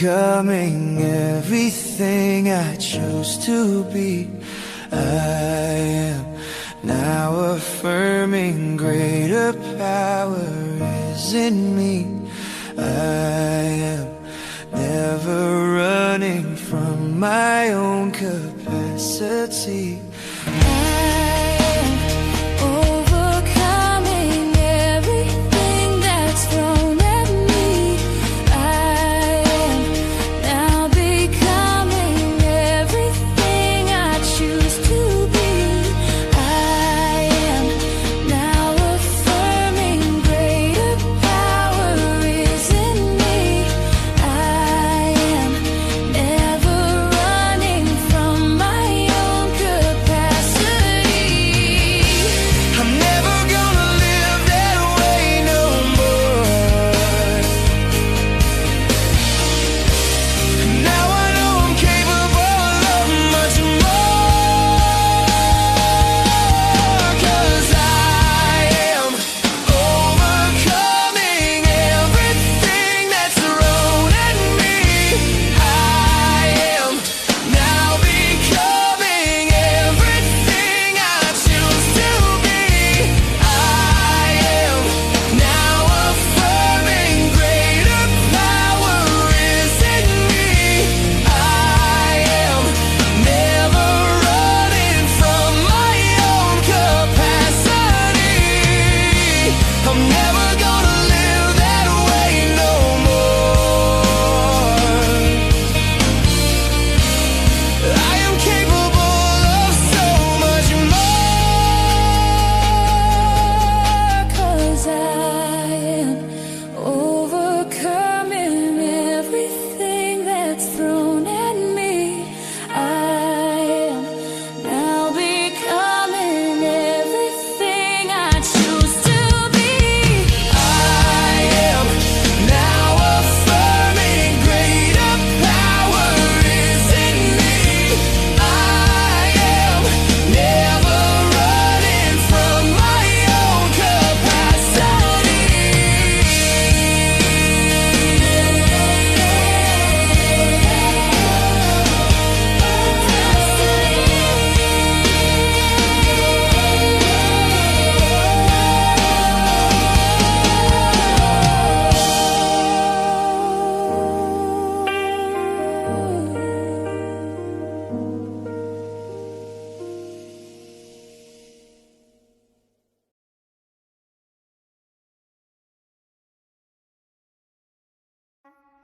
becoming everything I chose to be. I am now affirming greater power is in me. I am never running from my own capacity.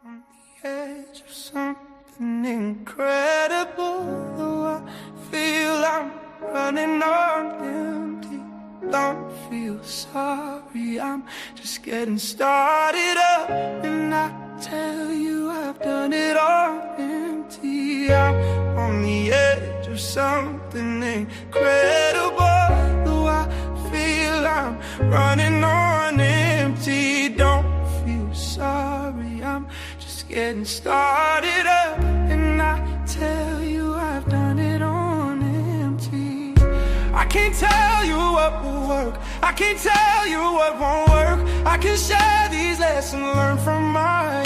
On the edge of something incredible, though I feel I'm running on empty. Don't feel sorry, I'm just getting started up. And I tell you I've done it all empty. I'm on the edge of something incredible, though I feel I'm running on empty. Don't feel sorry, I'm just getting started up. And I tell you I've done it on empty. I can't tell you what will work, I can't tell you what won't work. I can share these lessons learned from my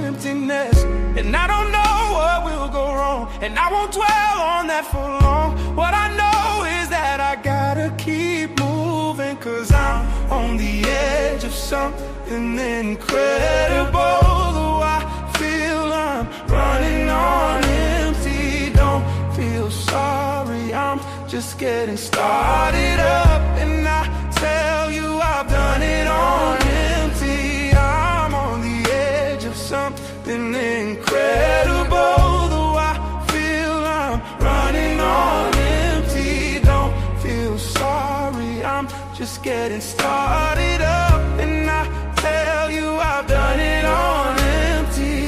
emptiness. And I don't know what will go wrong, and I won't dwell on that for long. What I know is that I gotta keep moving, 'cause I'm on the edge of something incredible, though I feel I'm running on empty. Don't feel sorry, I'm just getting started up. And I tell you I've done it on empty. I'm on the edge of something incredible, though I feel I'm running on empty. Don't feel sorry, I'm just getting started up. And I tell you I've done it on empty.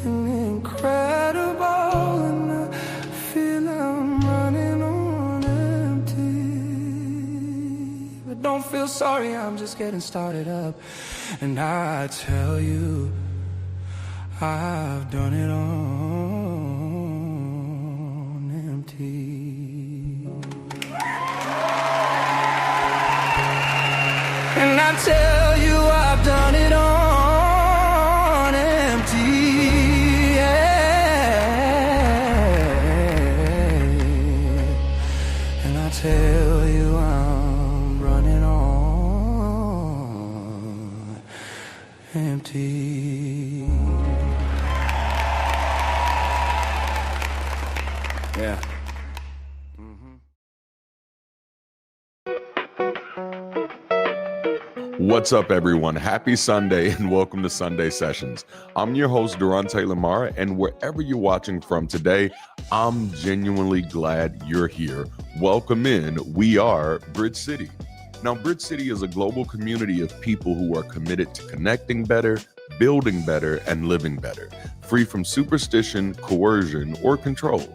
incredible, and I feel I'm running on empty. But don't feel sorry, I'm just getting started up. And I tell you, I've done it on empty. And I tell you, I've done it on empty, yeah. And I tell you, I'm running on empty. Yeah. What's up, everyone? Happy Sunday and welcome to Sunday Sessions. I'm your host, Darante Lamara, and wherever you're watching from today, I'm genuinely glad you're here. Welcome in. We are Bridge City. Now, Bridge City is a global community of people who are committed to connecting better, building better, and living better, free from superstition, coercion, or control.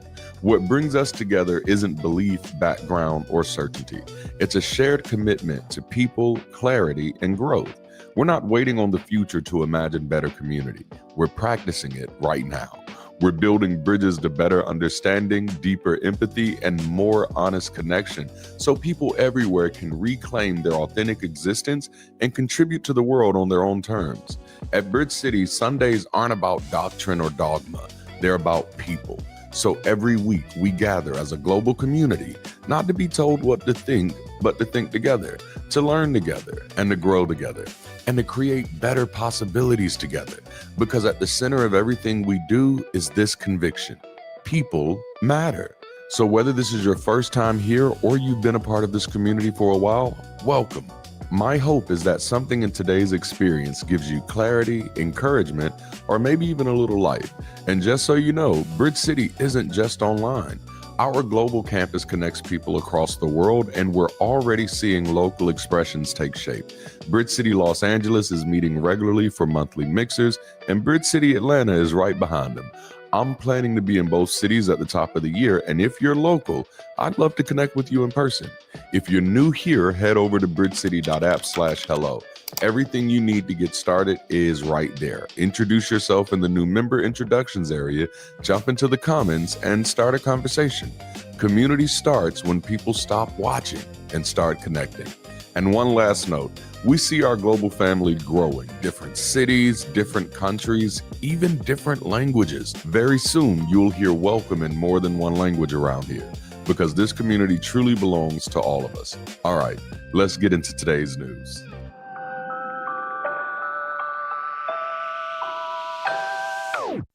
What brings us together isn't belief, background, or certainty. It's a shared commitment to people, clarity, and growth. We're not waiting on the future to imagine better community. We're practicing it right now. We're building bridges to better understanding, deeper empathy, and more honest connection so people everywhere can reclaim their authentic existence and contribute to the world on their own terms. At Bridge City, Sundays aren't about doctrine or dogma. They're about people. So every week we gather as a global community, not to be told what to think, but to think together, to learn together, and to grow together, and to create better possibilities together. Because at the center of everything we do is this conviction: people matter. So whether this is your first time here or you've been a part of this community for a while, welcome. My hope is that something in today's experience gives you clarity, encouragement, or maybe even a little life. And just so you know, Bridge City isn't just online. Our global campus connects people across the world, and we're already seeing local expressions take shape. Bridge City Los Angeles is meeting regularly for monthly mixers, and Bridge City Atlanta is right behind them. I'm planning to be in both cities at the top of the year, and if you're local, I'd love to connect with you in person. If you're new here, head over to bridgecity.app/hello. Everything you need to get started is right there. Introduce yourself in the new member introductions area, jump into the comments, and start a conversation. Community starts when people stop watching and start connecting. And one last note, we see our global family growing. Different cities, different countries, even different languages. Very soon, you'll hear welcome in more than one language around here, because this community truly belongs to all of us. All right, let's get into today's news.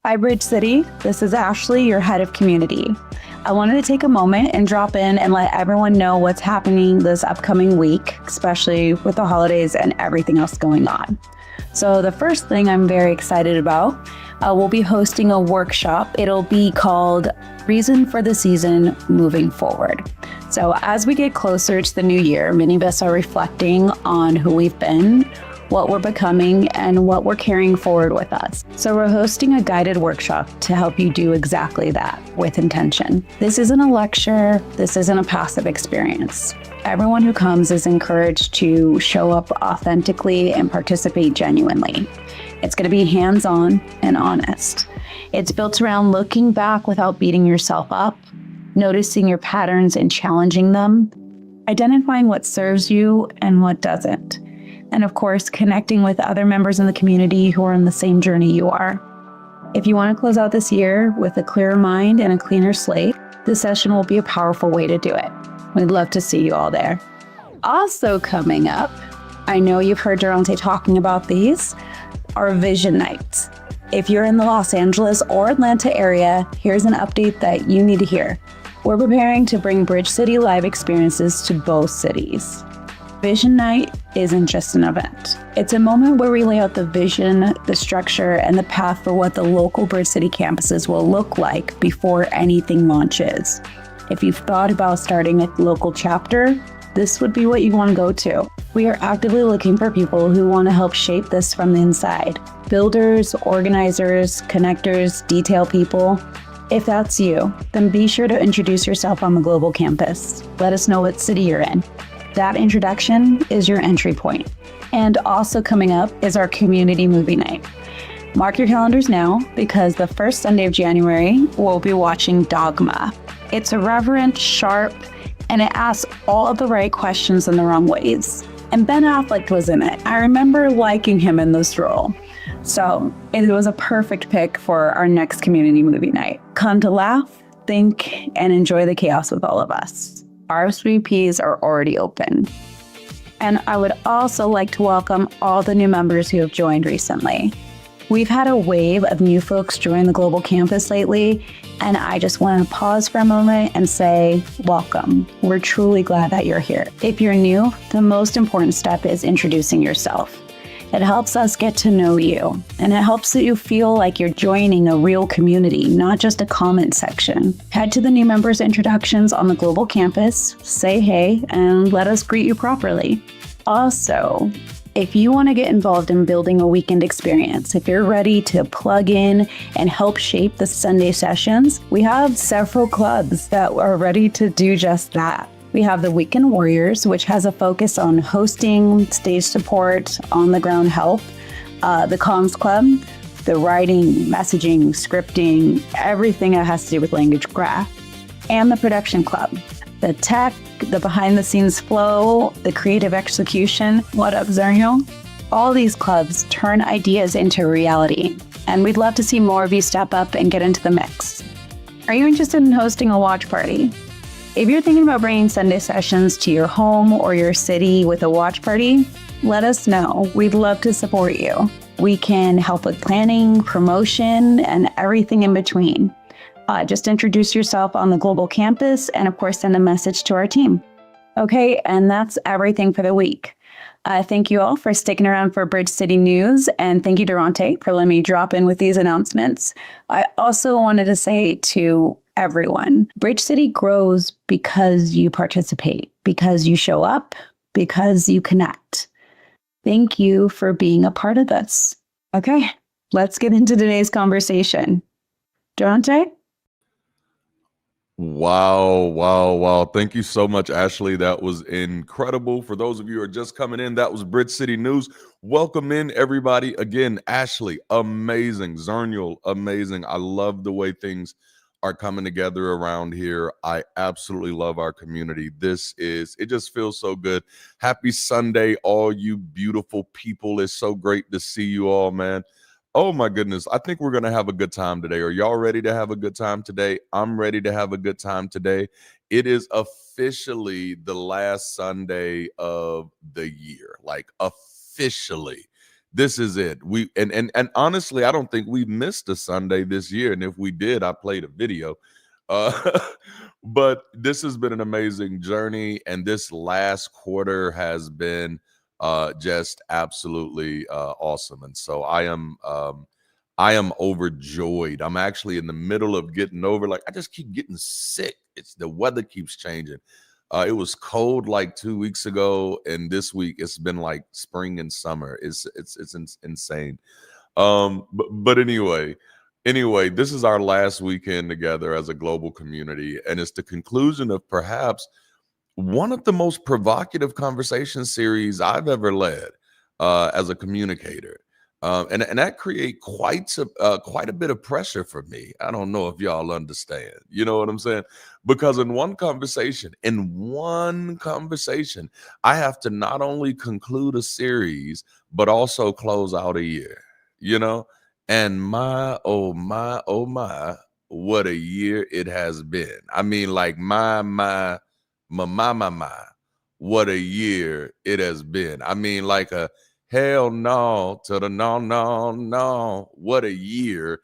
Hi, Bridge City. This is Ashley, your head of community. I wanted to take a moment and drop in and let everyone know what's happening this upcoming week, especially with the holidays and everything else going on. So the first thing I'm very excited about, we'll be hosting a workshop. It'll be called Reason for the Season Moving Forward. So as we get closer to the new year, many of us are reflecting on who we've been, what we're becoming, and what we're carrying forward with us. So we're hosting a guided workshop to help you do exactly that with intention. This isn't a lecture. This isn't a passive experience. Everyone who comes is encouraged to show up authentically and participate genuinely. It's going to be hands-on and honest. It's built around looking back without beating yourself up, noticing your patterns and challenging them, identifying what serves you and what doesn't, and of course, connecting with other members in the community who are on the same journey you are. If you want to close out this year with a clearer mind and a cleaner slate, this session will be a powerful way to do it. We'd love to see you all there. Also coming up, I know you've heard Darante talking about these, are Vision Nights. If you're in the Los Angeles or Atlanta area, here's an update that you need to hear. We're preparing to bring Bridge City live experiences to both cities. Vision Night isn't just an event. It's a moment where we lay out the vision, the structure, and the path for what the local Bridge City campuses will look like before anything launches. If you've thought about starting a local chapter, this would be what you want to go to. We are actively looking for people who want to help shape this from the inside. Builders, organizers, connectors, detail people. If that's you, then be sure to introduce yourself on the global campus. Let us know what city you're in. That introduction is your entry point. And also coming up is our community movie night. Mark your calendars now, because the first Sunday of January, we'll be watching Dogma. It's irreverent, sharp, and it asks all of the right questions in the wrong ways. And Ben Affleck was in it. I remember liking him in this role. So it was a perfect pick for our next community movie night. Come to laugh, think, and enjoy the chaos with all of us. RSVPs are already open. And I would also like to welcome all the new members who have joined recently. We've had a wave of new folks join the global campus lately, and I just want to pause for a moment and say, welcome. We're truly glad that you're here. If you're new, the most important step is introducing yourself. It helps us get to know you, and it helps that you feel like you're joining a real community, not just a comment section. Head to the new members' introductions on the global campus, say hey, and let us greet you properly. Also, if you want to get involved in building a weekend experience, if you're ready to plug in and help shape the Sunday sessions, we have several clubs that are ready to do just that. We have the Weekend Warriors, which has a focus on hosting, stage support, on-the-ground help, the Comms Club, the writing, messaging, scripting, everything that has to do with language graph, and the Production Club, the tech, the behind-the-scenes flow, the creative execution. What up, Zerno? All these clubs turn ideas into reality, and we'd love to see more of you step up and get into the mix. Are you interested in hosting a watch party? If you're thinking about bringing Sunday sessions to your home or your city with a watch party, let us know. We'd love to support you. We can help with planning, promotion, and everything in between. Just introduce yourself on the global campus and, of course, send a message to our team. Okay, and that's everything for the week. Thank you all for sticking around for Bridge City News, and thank you, Darante, for letting me drop in with these announcements. I also wanted to say to everyone, Bridge City grows because you participate, because you show up, because you connect. Thank you for being a part of this. Okay, let's get into today's conversation. Darante? Wow. Thank you so much, Ashley. That was incredible. For those of you who are just coming in, that was Bridge City News. Welcome in, everybody. Again, Ashley, amazing. Zernial, amazing. I love the way things are coming together around here. I absolutely love our community. It just feels so good. Happy Sunday, all you beautiful people. It's so great to see you all, man. Oh my goodness. I think we're going to have a good time today. Are y'all ready to have a good time today? I'm ready to have a good time today. It is officially the last Sunday of the year. Like officially. This is it. And honestly, I don't think we missed a Sunday this year. And if we did, I played a video. But this has been an amazing journey. And this last quarter has been just absolutely awesome. And so I am overjoyed. I'm actually in the middle of getting over, like I just keep getting sick. It's the weather keeps changing. It was cold like 2 weeks ago, and this week it's been like spring and summer. It's insane. But anyway, this is our last weekend together as a global community, and it's the conclusion of perhaps one of the most provocative conversation series I've ever led as a communicator. And that create quite a bit of pressure for me. I don't know if y'all understand. You know what I'm saying? Because in one conversation, I have to not only conclude a series, but also close out a year, you know? And my, what a year it has been. I mean, like my, what a year it has been. I mean, like a hell no to the no. What a year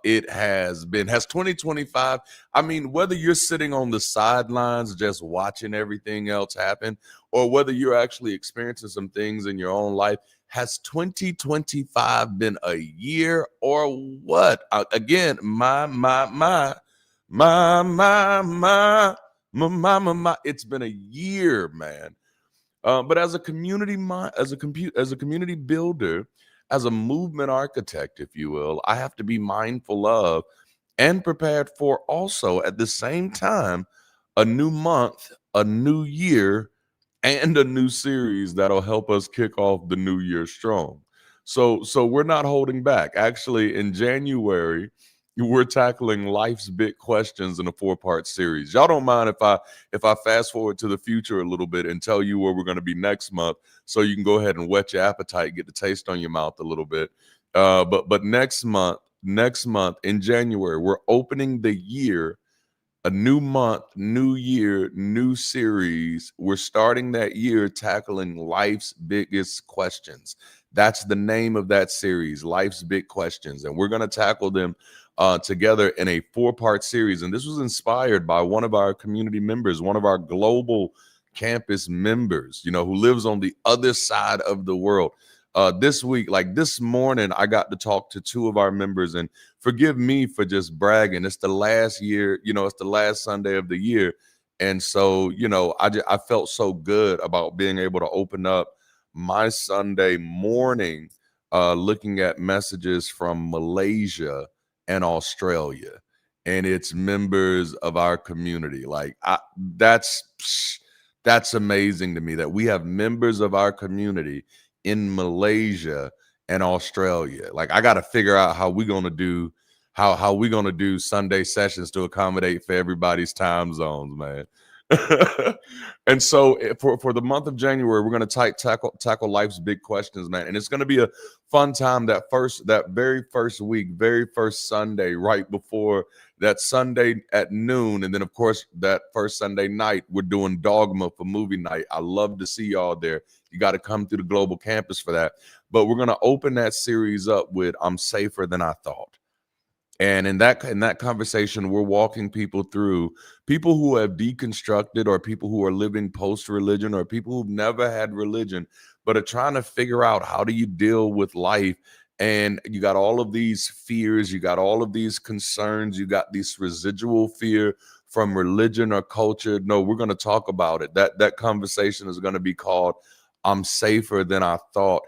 it has been. Has 2025, I mean, whether you're sitting on the sidelines just watching everything else happen, or whether you're actually experiencing some things in your own life, has 2025 been a year or what? Again, my, it's been a year, man. But as a community builder, as a movement architect, if you will, I have to be mindful of and prepared for also at the same time a new month, a new year, and a new series that'll help us kick off the new year strong. So we're not holding back. Actually, in January, we're tackling life's big questions in a 4-part series. Y'all don't mind if I fast forward to the future a little bit and tell you where we're going to be next month, so you can go ahead and whet your appetite, get the taste on your mouth a little bit. But next month in January, we're opening the year, a new month, new year, new series. We're starting that year tackling life's biggest questions. That's the name of that series, Life's Big Questions. And we're going to tackle them together in a 4-part series. And this was inspired by one of our community members, one of our global campus members, who lives on the other side of the world. This week, like this morning, I got to talk to 2 of our members, and forgive me for just bragging. It's the last year, it's the last Sunday of the year. And so, I felt so good about being able to open up my Sunday morning looking at messages from Malaysia and Australia. And it's members of our community. Like that's amazing to me that we have members of our community in Malaysia and Australia. Like I got to figure out how we're going to do Sunday sessions to accommodate for everybody's time zones, man. And so for the month of January, we're going to tackle life's big questions, man. And it's going to be a fun time that very first week, very first Sunday, right before that Sunday at noon. And then, of course, that first Sunday night, we're doing Dogma for movie night. I love to see y'all there. You got to come through the global campus for that. But we're going to open that series up with I'm Safer Than I Thought. And in that conversation, we're walking people through, people who have deconstructed, or people who are living post-religion, or people who've never had religion, but are trying to figure out how do you deal with life. And you got all of these fears, you got all of these concerns, you got this residual fear from religion or culture. No, we're going to talk about it. That conversation is going to be called I'm Safer Than I Thought.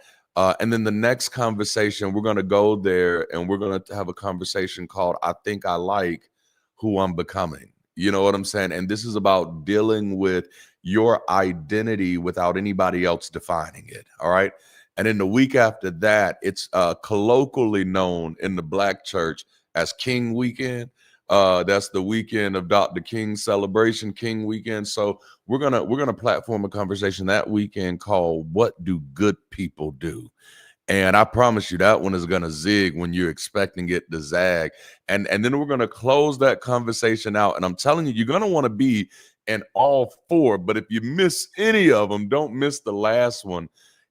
And then the next conversation, we're going to go there and we're going to have a conversation called I Think I Like Who I'm Becoming. You know what I'm saying? And this is about dealing with your identity without anybody else defining it. All right. And then the week after that, it's colloquially known in the Black church as King Weekend. That's the weekend of Dr. King's celebration, King Weekend. So we're gonna platform a conversation that weekend called "What Do Good People Do?" And I promise you that one is gonna zig when you're expecting it to zag. And then we're gonna close that conversation out. And I'm telling you, you're gonna want to be in all 4. But if you miss any of them, don't miss the last one.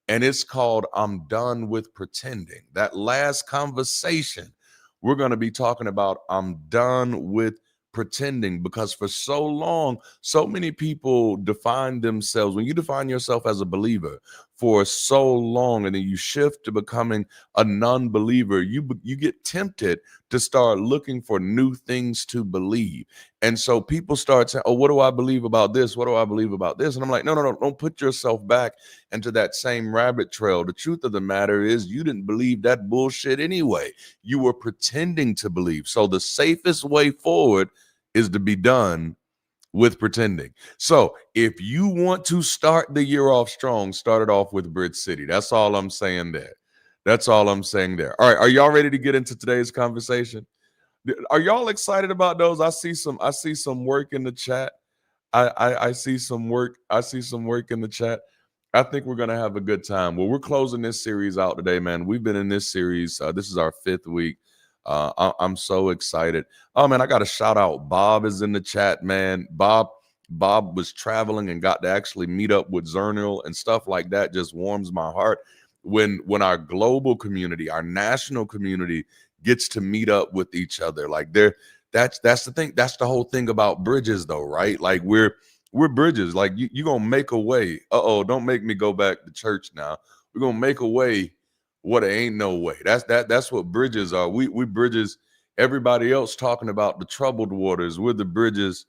And it's called I'm Done With Pretending. That last conversation, we're going to be talking about I'm done with pretending, because for so long, so many people define themselves. When you define yourself as a believer for so long, and then you shift to becoming a non-believer, you get tempted to start looking for new things to believe. And so people start saying, oh, what do I believe about this? What do I believe about this? And I'm like, no, don't put yourself back into that same rabbit trail. The truth of the matter is you didn't believe that bullshit anyway. You were pretending to believe. So the safest way forward is to be done with pretending. So if you want to start the year off strong, start it off with Bridge City. That's all I'm saying there. That's all I'm saying there. All right, are y'all ready to get into today's conversation? Are y'all excited about those? I see some work in the chat. I see some work. I see some work in the chat. I think we're gonna have a good time. Well, we're closing this series out today, man. We've been in this series. This is our 5th week. I'm so excited. Oh man, I got to shout out. Bob is in the chat, man. Bob was traveling and got to actually meet up with Zernil and stuff like that. Just warms my heart when our global community, our national community, gets to meet up with each other. Like that's the thing. That's the whole thing about bridges, though, right? Like we're bridges. Like you gonna make a way. Don't make me go back to church now. We're gonna make a way. What ain't no way. That's what bridges are. We bridges. Everybody else talking about the troubled waters. We're the bridges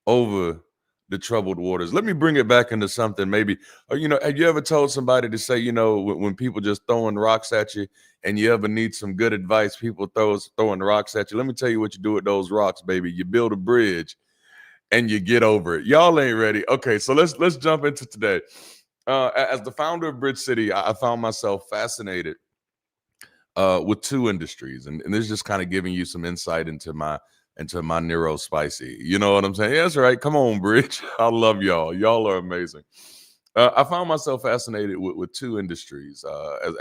over the troubled waters. Let me bring it back into something maybe, have you ever told somebody to say, when people just throwing rocks at you and you ever need some good advice, people throwing rocks at you. Let me tell you what you do with those rocks, baby. You build a bridge and you get over it. Y'all ain't ready. Okay, so let's jump into today. As the founder of Bridge City, I found myself fascinated with two industries, and this is just kind of giving you some insight into my neuro spicy. You know what I'm saying? Yeah, that's right. Come on, Bridge. I love y'all. Y'all are amazing. I found myself fascinated with two industries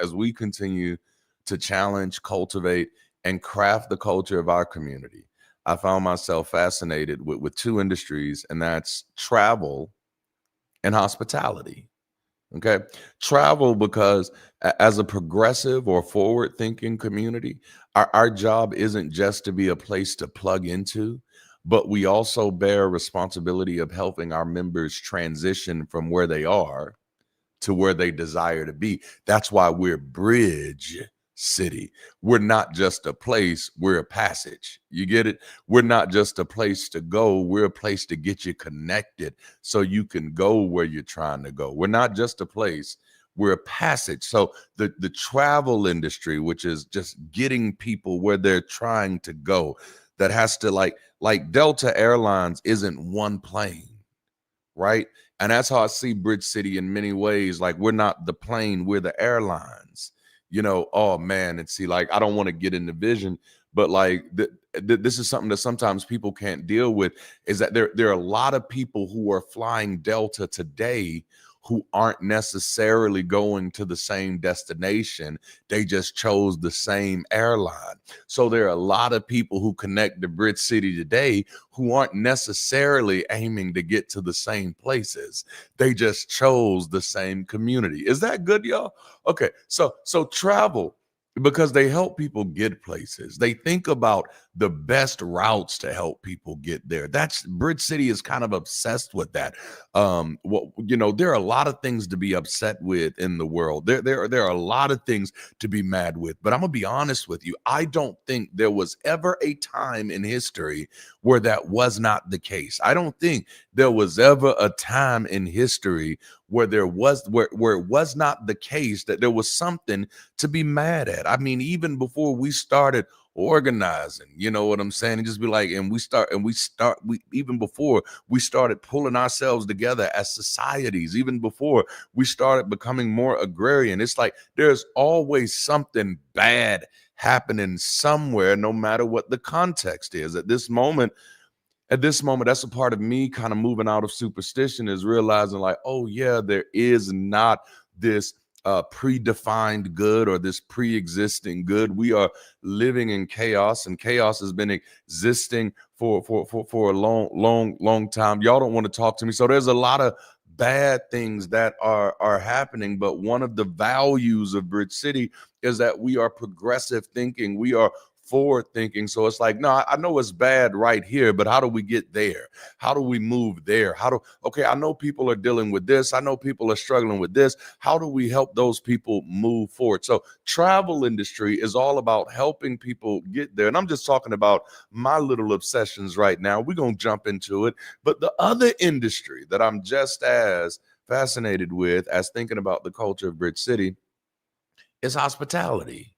as we continue to challenge, cultivate, and craft the culture of our community. I found myself fascinated with two industries, and that's travel and hospitality. Okay. Travel, because as a progressive or forward thinking community, our job isn't just to be a place to plug into, but we also bear responsibility of helping our members transition from where they are to where they desire to be. That's why we're Bridge City. We're not just a place, we're a passage. You get it? We're not just a place to go, we're a place to get you connected so you can go where you're trying to go. We're not just a place, we're a passage. So the travel industry, which is just getting people where they're trying to go, that has to like Delta Airlines isn't one plane, right? And that's how I see Bridge City in many ways. Like, we're not the plane, we're the airlines. Oh man, and see, like, I don't want to get into vision, but like this is something that sometimes people can't deal with, is that there are a lot of people who are flying Delta today who aren't necessarily going to the same destination. They just chose the same airline. So there are a lot of people who connect to Bridge City today who aren't necessarily aiming to get to the same places. They just chose the same community. Is that good, y'all? Okay, so travel, because they help people get places. They think about the best routes to help people get there. That's Bridge City is kind of obsessed with that. There are a lot of things to be upset with in the world. There are a lot of things to be mad with. But I'm gonna be honest with you. I don't think there was ever a time in history where that was not the case. I don't think there was ever a time in history where it was not the case that there was something to be mad at. I mean, even before we started organizing, you know what I'm saying? And just be like, even before we started pulling ourselves together as societies, even before we started becoming more agrarian, it's like there's always something bad happening somewhere, no matter what the context is. At this moment, that's a part of me kind of moving out of superstition, is realizing like, oh yeah, there is not this predefined good or this pre-existing good. We are living in chaos, and chaos has been existing for a long time. Y'all don't want to talk to me. So there's a lot of bad things that are happening, but one of the values of Bridge City is that we are progressive thinking. We are forward thinking. So it's like, no, I know it's bad right here, but how do we get there? How do we move there? Okay, I know people are dealing with this. I know people are struggling with this. How do we help those people move forward? So travel industry is all about helping people get there. And I'm just talking about my little obsessions right now. We're going to jump into it. But the other industry that I'm just as fascinated with as thinking about the culture of Bridge City is hospitality.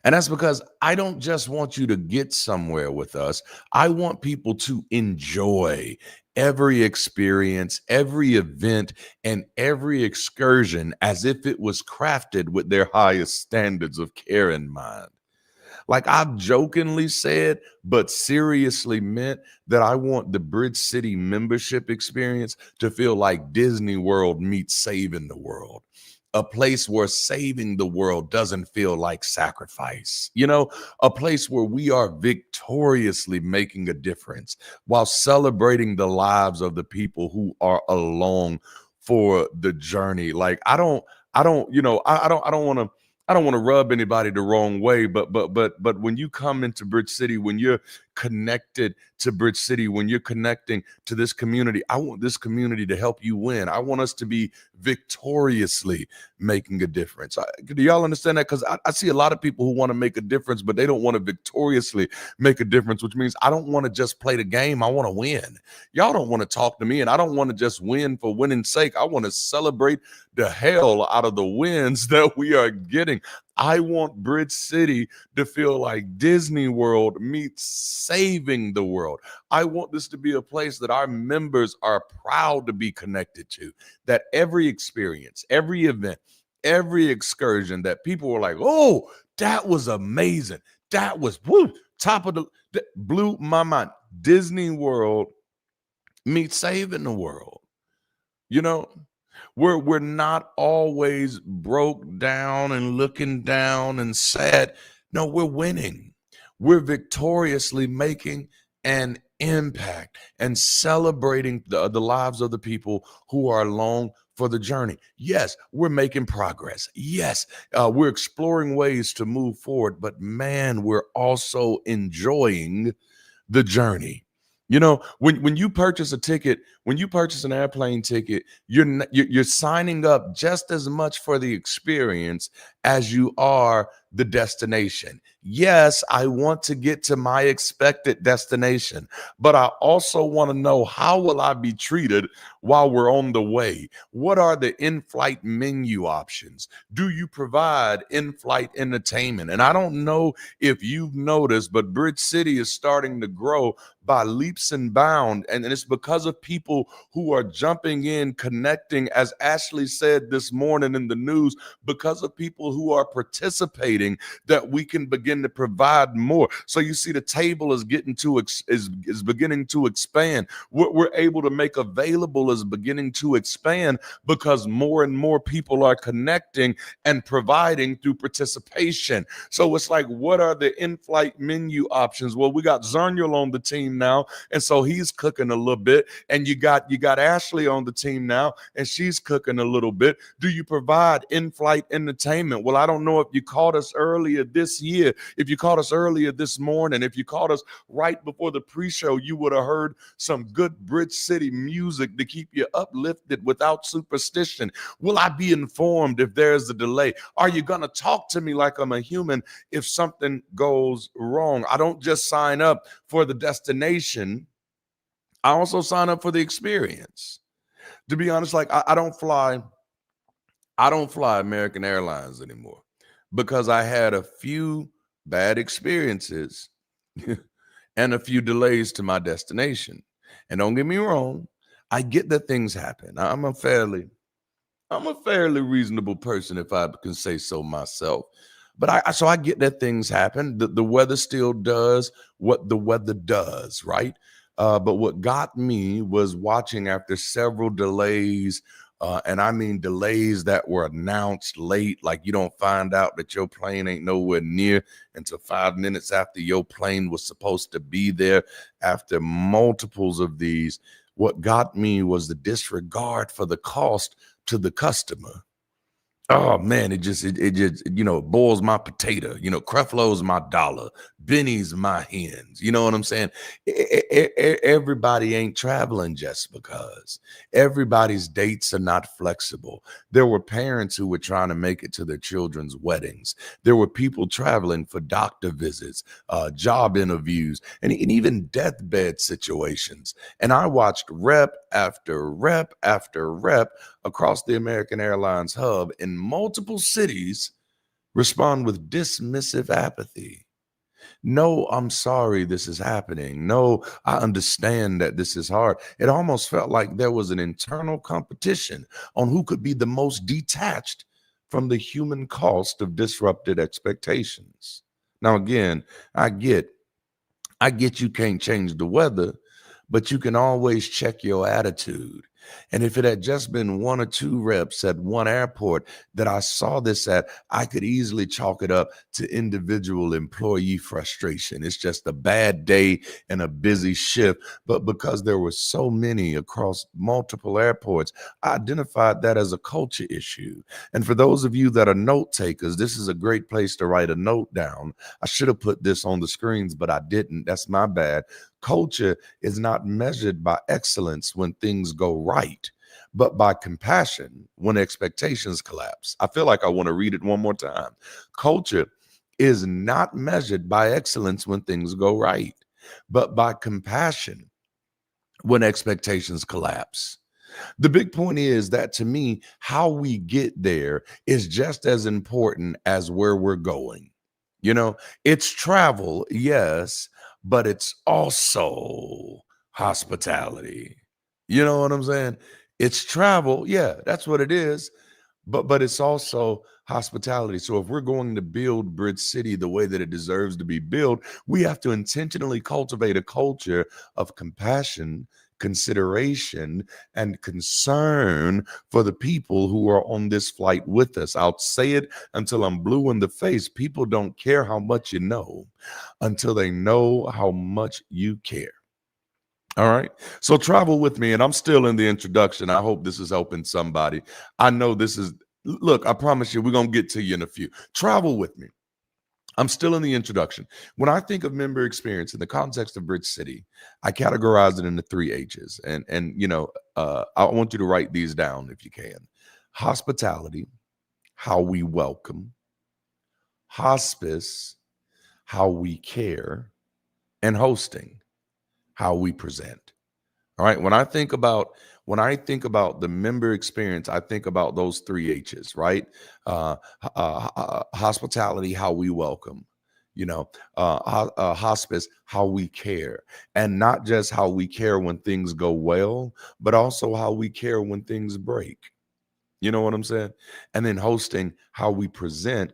And that's because I don't just want you to get somewhere with us. I want people to enjoy every experience, every event, and every excursion as if it was crafted with their highest standards of care in mind. Like I've jokingly said, but seriously meant, that I want the Bridge City membership experience to feel like Disney World meets Saving the World. A place where saving the world doesn't feel like sacrifice, a place where we are victoriously making a difference while celebrating the lives of the people who are along for the journey. Like I don't want to rub anybody the wrong way, but when you come into Bridge City, when you're connected to Bridge City, when you're connecting to this community, I want this community to help you win. I want us to be victoriously making a difference. Do y'all understand that? Because I see a lot of people who want to make a difference, but they don't want to victoriously make a difference, which means I don't want to just play the game. I want to win. Y'all don't want to talk to me, and I don't want to just win for winning's sake. I want to celebrate the hell out of the wins that we are getting. I want Bridge City to feel like Disney World meets saving the world. I want this to be a place that our members are proud to be connected to, that every experience, every event, every excursion, that people were like, oh, that was amazing. That was top of that blew my mind. Disney World meets saving the world. You know, we're not always broke down and looking down and sad. No, we're winning. We're victoriously making an impact and celebrating the lives of the people who are along for the journey. Yes, we're making progress. Yes, we're exploring ways to move forward, but man, we're also enjoying the journey. You know, when you purchase a ticket, when you purchase an airplane ticket, you're signing up just as much for the experience as you are the destination. Yes, I want to get to my expected destination, but I also want to know, how will I be treated while we're on the way? What are the in-flight menu options? Do you provide in-flight entertainment? And I don't know if you've noticed, but Bridge City is starting to grow by leaps and bounds. And it's because of people who are jumping in, connecting, as Ashley said this morning in the news, because of people who are participating, that we can begin to provide more. So you see, the table is getting to is beginning to expand. What we're able to make available is beginning to expand, because more and more people are connecting and providing through participation. So it's like, what are the in-flight menu options? Well, we got Zernial on the team now, and so he's cooking a little bit, and you got Ashley on the team now, and she's cooking a little bit. Do you provide in-flight entertainment? Well, I don't know if you caught us earlier this year, if you caught us earlier this morning, if you caught us right before the pre-show, you would have heard some good Bridge City music to keep you uplifted without superstition. Will I be informed if there's a delay? Are you going to talk to me like I'm a human if something goes wrong? I don't just sign up for the destination, I also sign up for the experience. To be honest, like I don't fly American Airlines anymore, because I had a few bad experiences and a few delays to my destination. And don't get me wrong, I get that things happen. I'm a fairly reasonable person, if I can say so myself. But I get that things happen. The weather still does what the weather does, right? But what got me was watching, after several delays, and I mean delays that were announced late, like you don't find out that your plane ain't nowhere near until 5 minutes after your plane was supposed to be there. After multiples of these, what got me was the disregard for the cost to the customer. Oh man, it just boils my potato. Creflo's my dollar, Benny's my hens. You know what I'm saying? Everybody ain't traveling just because. Everybody's dates are not flexible. There were parents who were trying to make it to their children's weddings. There were people traveling for doctor visits, job interviews, and even deathbed situations. And I watched rep after rep after rep across the American Airlines hub in multiple cities respond with dismissive apathy. No, I'm sorry this is happening. No, I understand that this is hard. It almost felt like there was an internal competition on who could be the most detached from the human cost of disrupted expectations. Now, again, I get you can't change the weather, but you can always check your attitude. And if it had just been one or two reps at one airport that I saw this at, I could easily chalk it up to individual employee frustration. It's just a bad day and a busy shift. But because there were so many across multiple airports, I identified that as a culture issue. And for those of you that are note takers, this is a great place to write a note down. I should have put this on the screens, but I didn't. That's my bad. Culture is not measured by excellence when things go right, but by compassion when expectations collapse. I feel like I want to read it one more time. Culture is not measured by excellence when things go right, but by compassion when expectations collapse. The big point is that to me, how we get there is just as important as where we're going. You know, it's travel, yes, but it's also hospitality. You know what I'm saying? It's travel, yeah, that's what it is, but it's also hospitality. So if we're going to build Bridge City the way that it deserves to be built, we have to intentionally cultivate a culture of compassion, consideration, and concern for the people who are on this flight with us. I'll say it until I'm blue in the face. People don't care how much you know until they know how much you care. All right. So travel with me, and I'm still in the introduction. I hope this is helping somebody. I know this is, look, I promise you, we're going to get to you in a few. Travel with me. I'm still in the introduction. When I think of member experience in the context of Bridge City, I categorize it into three H's. And I want you to write these down if you can. Hospitality, how we welcome. Hospice, how we care. And hosting, how we present. All right. When I think about the member experience, I think about those three H's, right? Hospitality, how we welcome, hospice, how we care, and not just how we care when things go well, but also how we care when things break. You know what I'm saying? And then hosting, how we present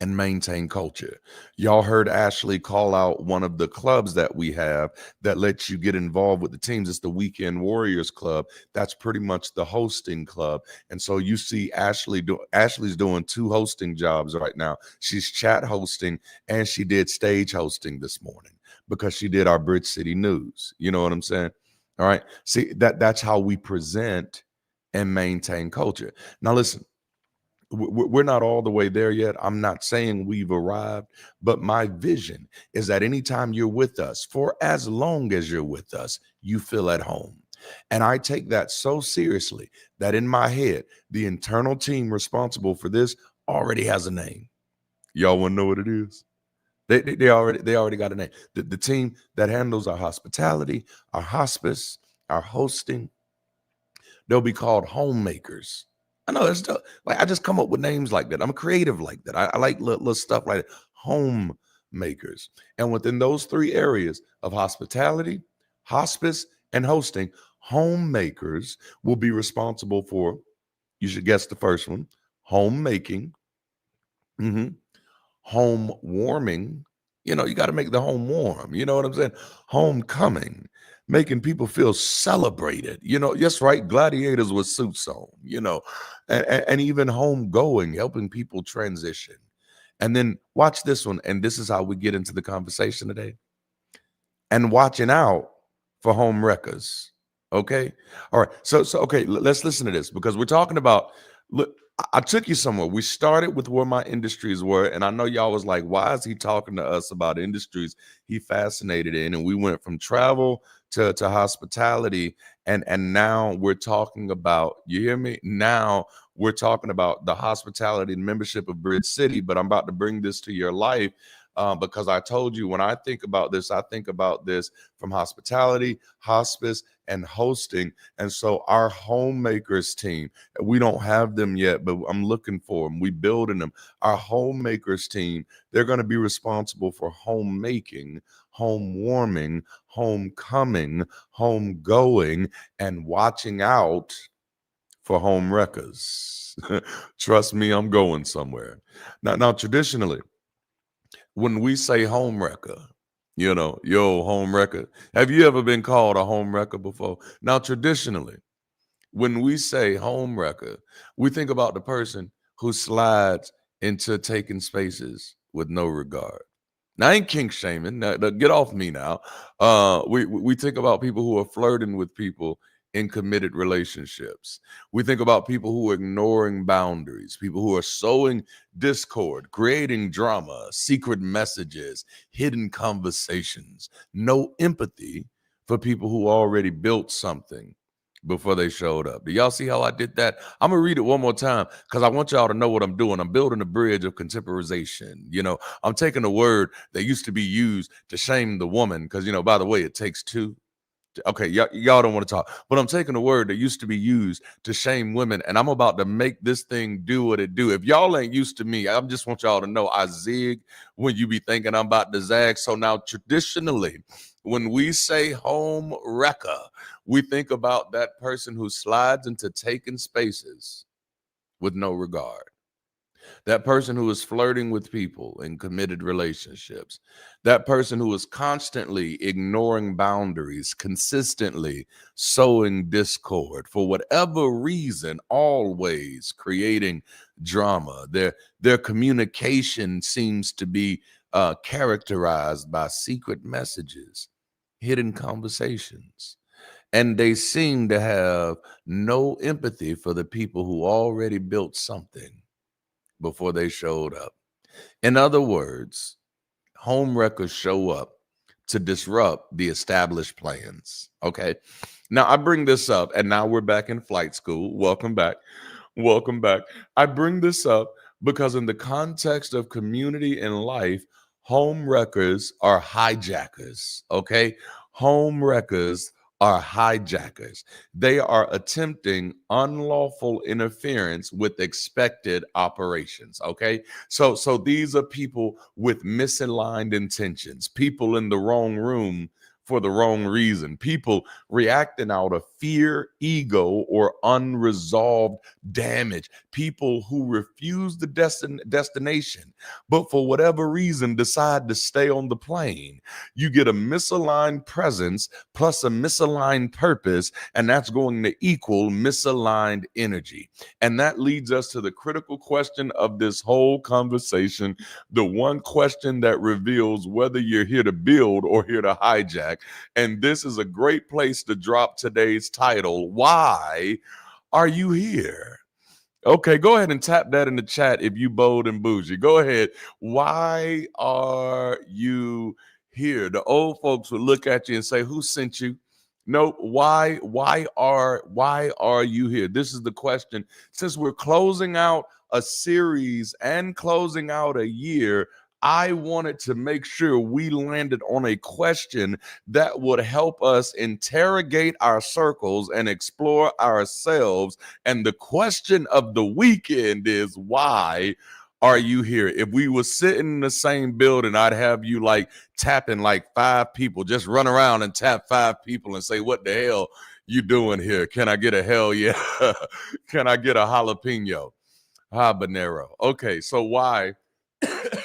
and maintain culture. Y'all heard Ashley call out one of the clubs that we have that lets you get involved with the teams. It's the Weekend Warriors Club. That's pretty much the hosting club. And so you see Ashley's doing two hosting jobs right now. She's chat hosting and she did stage hosting this morning because she did our Bridge City News. You know what I'm saying? All right. See, that's how we present and maintain culture. Now listen, we're not all the way there yet. I'm not saying we've arrived, but my vision is that anytime you're with us, for as long as you're with us, you feel at home. And I take that so seriously that in my head, the internal team responsible for this already has a name. Y'all want to know what it is? They already got a name. The team that handles our hospitality, our hospice, our hosting, they'll be called homemakers. I know that's like I just come up with names like that. I'm creative like that. I like little stuff like that. Homemakers. And within those three areas of hospitality, hospice, and hosting, homemakers will be responsible for, you should guess the first one, homemaking, home warming. You got to make the home warm. You know what I'm saying? Homecoming, making people feel celebrated. Yes, right. Gladiators with suits on, and even home going, helping people transition. And then watch this one. And this is how we get into the conversation today. And watching out for home wreckers. Okay. All right. So okay, let's listen to this because we're talking about, look, I took you somewhere. We started with where my industries were, and I know y'all was like, why is he talking to us about industries he fascinated in? And we went from travel to hospitality, and now we're talking about, you hear me? Now we're talking about the hospitality and membership of Bridge City, but I'm about to bring this to your life. Because I told you when I think about this from hospitality, hospice, and hosting. And so our homemakers team, we don't have them yet, but I'm looking for them. We building them. Our homemakers team, they're going to be responsible for homemaking, home warming, homecoming, home going, and watching out for home wreckers. Trust me, I'm going somewhere. Now, traditionally, when we say home wrecker, yo, home wrecker. Have you ever been called a home wrecker before? Now, traditionally, When we say home wrecker, we think about the person who slides into taking spaces with no regard. Now, I ain't kink shaming. Get off me now. We think about people who are flirting with people in committed relationships. We think about people who are ignoring boundaries, people who are sowing discord, creating drama, secret messages, hidden conversations, no empathy for people who already built something before they showed up. Do y'all see how I did that? I'm gonna read it one more time because I want y'all to know what I'm doing. I'm building a bridge of contemporization. I'm taking a word that used to be used to shame the woman because, by the way, it takes two. Okay, y'all don't want to talk, but I'm taking a word that used to be used to shame women, and I'm about to make this thing do what it do. If y'all ain't used to me, I just want y'all to know I zig when you be thinking I'm about to zag. So now, traditionally, when we say home wrecker, we think about that person who slides into taken spaces with no regard. That person who is flirting with people in committed relationships, that person who is constantly ignoring boundaries, consistently sowing discord for whatever reason, always creating drama. Their communication seems to be characterized by secret messages, hidden conversations, and they seem to have no empathy for the people who already built something before they showed up. In other words, home wreckers show up to disrupt the established plans. Okay. Now I bring this up, and now we're back in flight school. Welcome back. Welcome back. I bring this up because, in the context of community and life, home wreckers are hijackers. Okay. Home wreckers are hijackers. They are attempting unlawful interference with expected operations. Okay. So these are people with misaligned intentions, people in the wrong room for the wrong reason, people reacting out of fear, ego, or unresolved damage, people who refuse the destination, but for whatever reason decide to stay on the plane. You get a misaligned presence plus a misaligned purpose, and that's going to equal misaligned energy. And that leads us to the critical question of this whole conversation, the one question that reveals whether you're here to build or here to hijack. And this is a great place to drop today's title. Why are you here? Okay, go ahead and tap that in the chat if you bold and bougie. Go ahead. Why are you here? The old folks would look at you and say, "Who sent you?" No, why are you here? This is the question. Since we're closing out a series and closing out a year, I wanted to make sure we landed on a question that would help us interrogate our circles and explore ourselves. And the question of the weekend is, why are you here? If we were sitting in the same building, I'd have you like tapping like 5 people, just run around and tap 5 people and say, "What the hell you doing here? Can I get a hell yeah?" Can I get a jalapeno? Habanero. Okay, so why,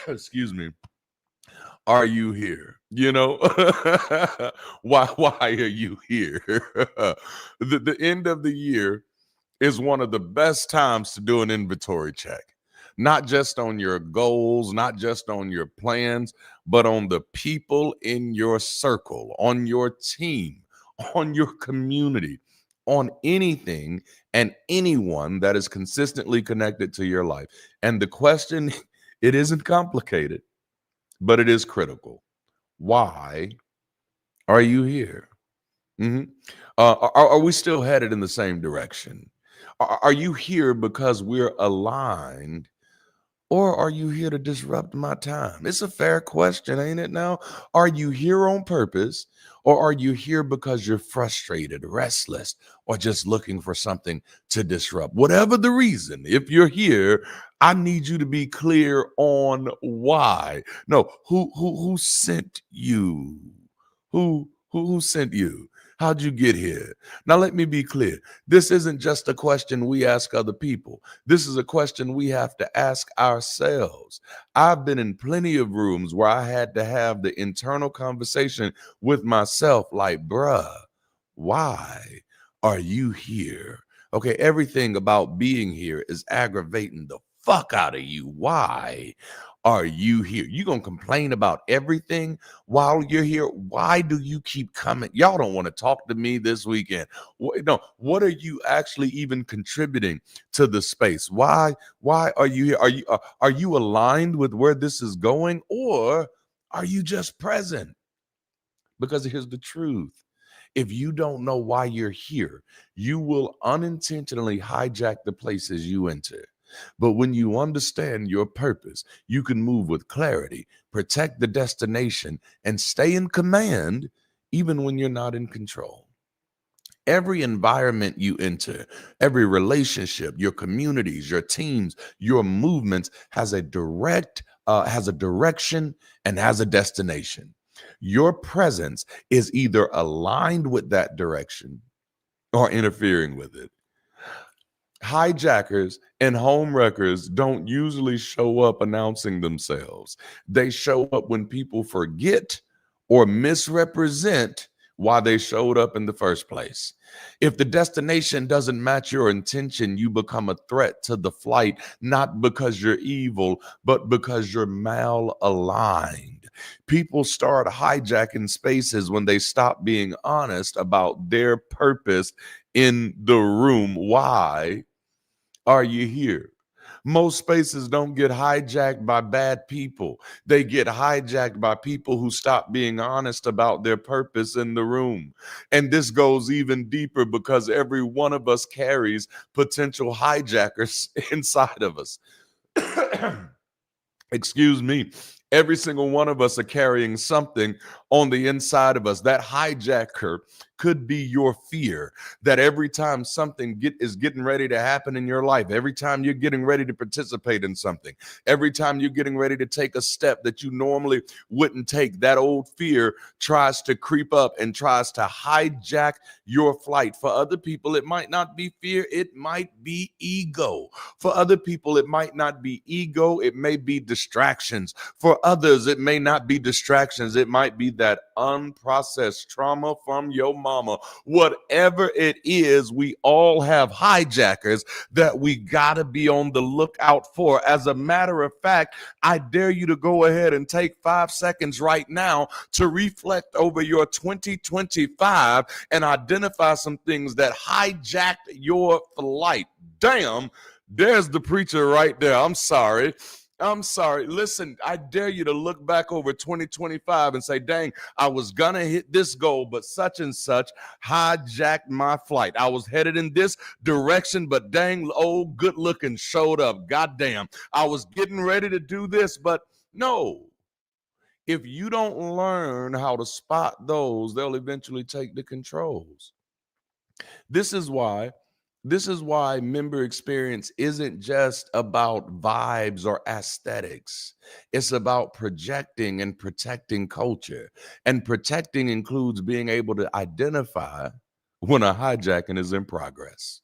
excuse me, are you here? Why are you here? The end of the year is one of the best times to do an inventory check. Not just on your goals, not just on your plans, but on the people in your circle, on your team, on your community, on anything and anyone that is consistently connected to your life. And the question, it isn't complicated, but it is critical. Why are you here? Mhm. Are we still headed in the same direction? Are you here because we're aligned, or are you here to disrupt my time? It's a fair question, ain't it now? Are you here on purpose, or are you here because you're frustrated, restless, or just looking for something to disrupt? Whatever the reason, if you're here, I need you to be clear on why. No, who sent you? Who sent you? How'd you get here? Now let me be clear. This isn't just a question we ask other people. This is a question we have to ask ourselves. I've been in plenty of rooms where I had to have the internal conversation with myself like, bruh, why are you here? Okay, everything about being here is aggravating the fuck out of you. Why are you here? You gonna complain about everything while you're here? Why do you keep coming? Y'all don't want to talk to me this weekend. No, what are you actually even contributing to the space? Why are you here? Are you aligned with where this is going, or are you just present? Because here's the truth. If you don't know why you're here, you will unintentionally hijack the places you enter. But when you understand your purpose, you can move with clarity, protect the destination, and stay in command even when you're not in control. Every environment you enter, every relationship, your communities, your teams, your movements has a direction and has a destination. Your presence is either aligned with that direction or interfering with it. Hijackers and home wreckers don't usually show up announcing themselves. They show up when people forget or misrepresent why they showed up in the first place. If the destination doesn't match your intention, you become a threat to the flight, not because you're evil, but because you're malaligned. People start hijacking spaces when they stop being honest about their purpose in the room. Why are you here? Most spaces don't get hijacked by bad people. They get hijacked by people who stop being honest about their purpose in the room. And this goes even deeper because every one of us carries potential hijackers inside of us. Excuse me. Every single one of us are carrying something on the inside of us. That hijacker could be your fear that every time something is getting ready to happen in your life, every time you're getting ready to participate in something, every time you're getting ready to take a step that you normally wouldn't take, that old fear tries to creep up and tries to hijack your flight. For other people, it might not be fear, it might be ego. For other people, it might not be ego, it may be distractions. For others, it may not be distractions, it might be that unprocessed trauma from your mama. Whatever it is, we all have hijackers that we gotta be on the lookout for. As a matter of fact, I dare you to go ahead and take 5 seconds right now to reflect over your 2025 and identify some things that hijacked your flight. Damn, there's the preacher right there. I'm sorry. Listen, I dare you to look back over 2025 and say, dang, I was going to hit this goal, but such and such hijacked my flight. I was headed in this direction, but dang, old good looking showed up. Goddamn, I was getting ready to do this, but no. If you don't learn how to spot those, they'll eventually take the controls. This is why member experience isn't just about vibes or aesthetics. It's about projecting and protecting culture. And protecting includes being able to identify when a hijacking is in progress.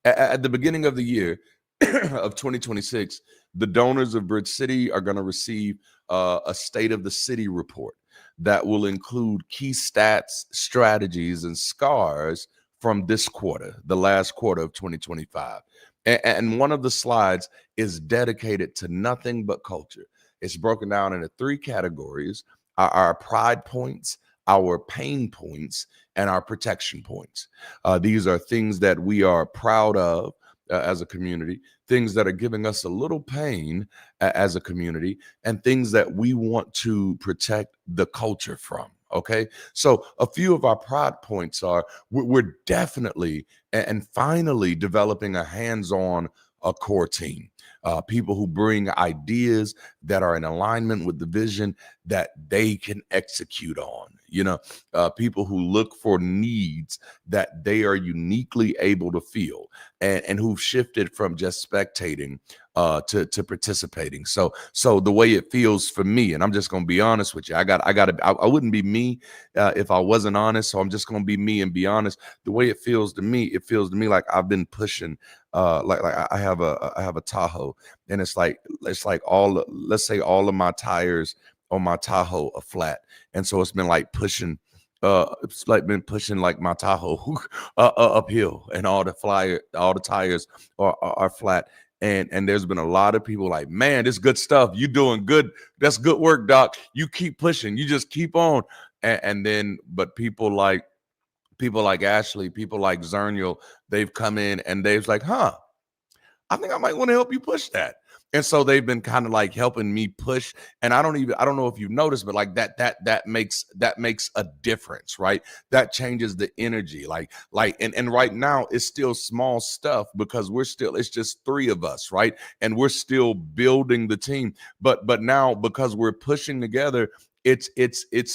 At the beginning of the year of 2026, the donors of Bridge City are going to receive a State of the City report that will include key stats, strategies, and scars from this quarter, the last quarter of 2025. And one of the slides is dedicated to nothing but culture. It's broken down into 3 categories: our pride points, our pain points, and our protection points. These are things that we are proud of as a community, things that are giving us a little pain as a community, and things that we want to protect the culture from. Okay, so a few of our pride points are we're definitely and finally developing a hands-on a core team, people who bring ideas that are in alignment with the vision that they can execute on. People who look for needs that they are uniquely able to feel, and who've shifted from just spectating to participating. So the way it feels for me, and I'm just going to be honest with you, I wouldn't be me if I wasn't honest. So I'm just going to be me and be honest. The way it feels to me like I've been pushing, like I have a Tahoe, and it's like let's say all of my tires on my Tahoe are flat, and so it's been like pushing it's like been pushing like my Tahoe uphill, and all the tires are flat. And there's been a lot of people like, man, this good stuff. You doing good. That's good work, Doc. You keep pushing. You just keep on. And then, but people like Ashley, people like Zernial, they've come in and they've like, I think I might want to help you push that. And so they've been kind of like helping me push. And I don't know if you've noticed, but like that makes a difference, right? That changes the energy. And right now it's still small stuff because it's just three of us, right? And we're still building the team. But now, because we're pushing together, it's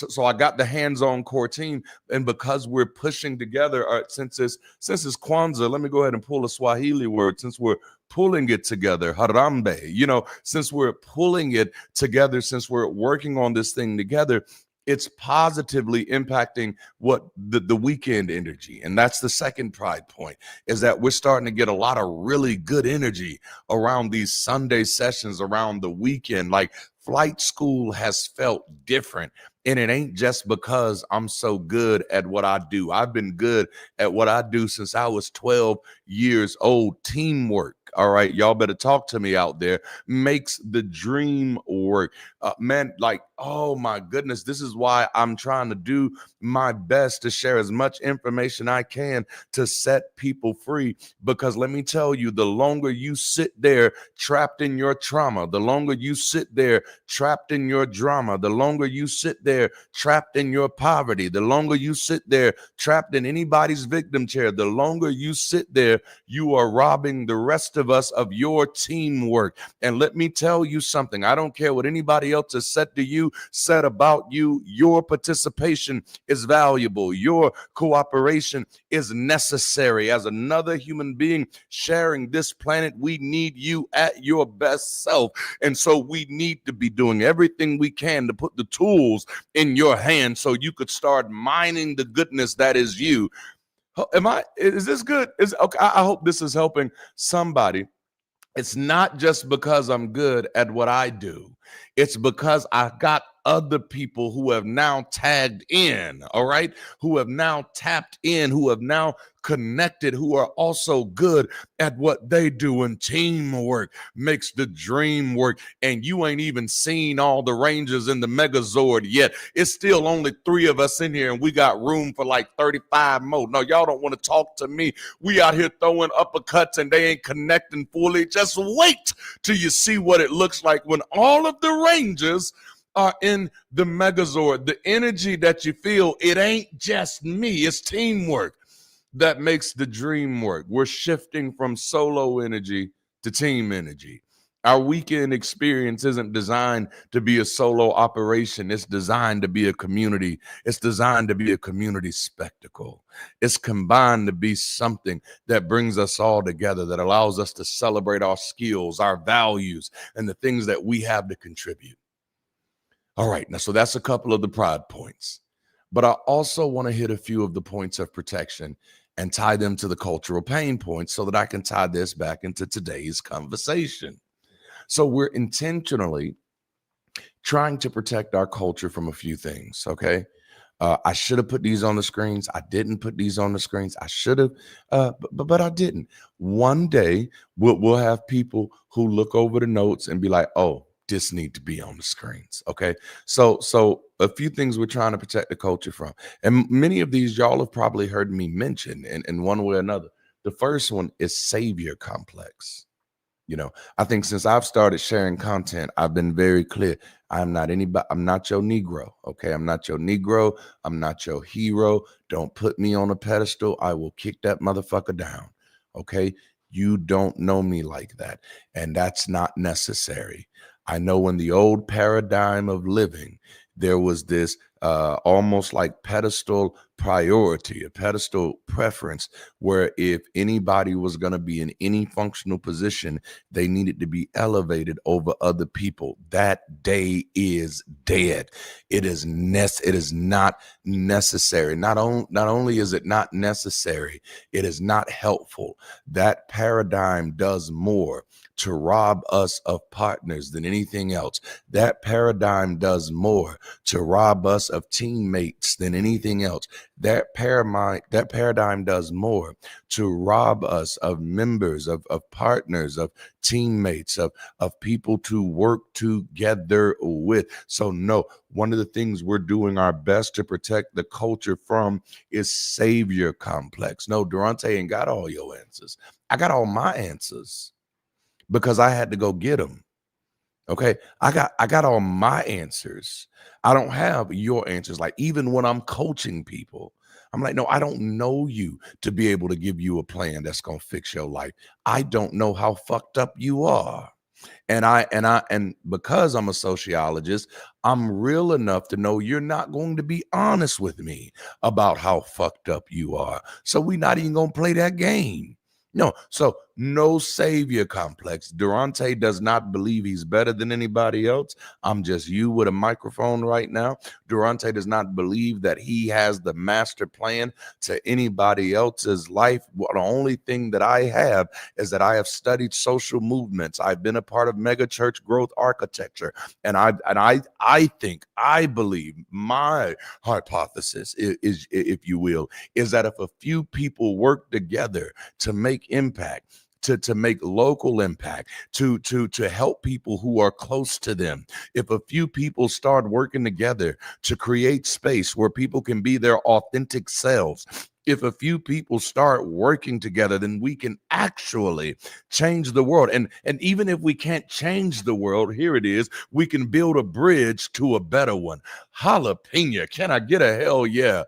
so I got the hands-on core team, and because we're pushing together, since it's Kwanzaa, let me go ahead and pull a Swahili word. Since we're pulling it together, harambe, since we're pulling it together, since we're working on this thing together, it's positively impacting what the weekend energy. And that's the second pride point, is that we're starting to get a lot of really good energy around these Sunday sessions around the weekend. Like, flight school has felt different. And it ain't just because I'm so good at what I do. I've been good at what I do since I was 12 years old. Teamwork. All right, y'all better talk to me out there. Makes the dream work. Man, like, oh my goodness, this is why I'm trying to do my best to share as much information I can to set people free. Because let me tell you, the longer you sit there trapped in your trauma, the longer you sit there trapped in your drama, the longer you sit there trapped in your poverty, the longer you sit there trapped in anybody's victim chair, the longer you sit there, you are robbing the rest of us of your teamwork. And let me tell you something. I don't care what anybody else has said to you, said about you. Your participation is valuable. Your cooperation is necessary. As another human being sharing this planet, we need you at your best self. And so we need to be doing everything we can to put the tools in your hand so you could start mining the goodness that is you. Is this good? Okay. I hope this is helping somebody. It's not just because I'm good at what I do. It's because I've got other people who have now tagged in, all right, who have now tapped in, who have now connected, who are also good at what they do. And teamwork makes the dream work. And you ain't even seen all the Rangers in the Megazord yet. It's still only 3 of us in here, and we got room for like 35 more. No, y'all don't want to talk to me. We out here throwing uppercuts and they ain't connecting fully. Just wait till you see what it looks like when all of the Rangers are in the Megazord. The energy that you feel, it ain't just me, it's teamwork that makes the dream work. We're shifting from solo energy to team energy. Our weekend experience isn't designed to be a solo operation. It's designed to be a community. It's designed to be a community spectacle. It's combined to be something that brings us all together, that allows us to celebrate our skills, our values, and the things that we have to contribute. All right, now, so that's a couple of the pride points. But I also want to hit a few of the points of protection and tie them to the cultural pain points so that I can tie this back into today's conversation. So we're intentionally trying to protect our culture from a few things, okay? I should have put these on the screens. I didn't put these on the screens. I should have, but I didn't. One day, we'll have people who look over the notes and be like, oh, this need to be on the screens. Okay. So a few things we're trying to protect the culture from. And many of these y'all have probably heard me mention in one way or another. The first one is savior complex. I think since I've started sharing content, I've been very clear. I'm not anybody. I'm not your Negro. Okay. I'm not your Negro. I'm not your hero. Don't put me on a pedestal. I will kick that motherfucker down. Okay. You don't know me like that. And that's not necessary. I know in the old paradigm of living, there was this almost like pedestal priority, a pedestal preference, where if anybody was going to be in any functional position, they needed to be elevated over other people. That day is dead. It is not necessary. Not only is it not necessary, it is not helpful. That paradigm does more to rob us of partners than anything else. That paradigm does more to rob us of teammates than anything else. That paradigm does more to rob us of members, of partners, of teammates, of people to work together with. So no, one of the things we're doing our best to protect the culture from is savior complex. No, Darante ain't got all your answers. I got all my answers because I had to go get them. Okay, I got all my answers. I don't have your answers. Like even when I'm coaching people, I'm like, no, I don't know you to be able to give you a plan that's gonna fix your life. I don't know how fucked up you are. And because I'm a sociologist, I'm real enough to know you're not going to be honest with me about how fucked up you are. So we're not even gonna play that game. No, so no savior complex. Darante does not believe he's better than anybody else. I'm just you with a microphone right now. Darante does not believe that he has the master plan to anybody else's life. Well, the only thing that I have is that I have studied social movements. I've been a part of mega church growth architecture, and I believe my hypothesis is, if you will, is that if a few people work together to make impact, to make local impact, to help people who are close to them. If a few people start working together to create space where people can be their authentic selves, if a few people start working together, then we can actually change the world. And even if we can't change the world, here it is, we can build a bridge to a better one. Jalapeno, can I get a hell yeah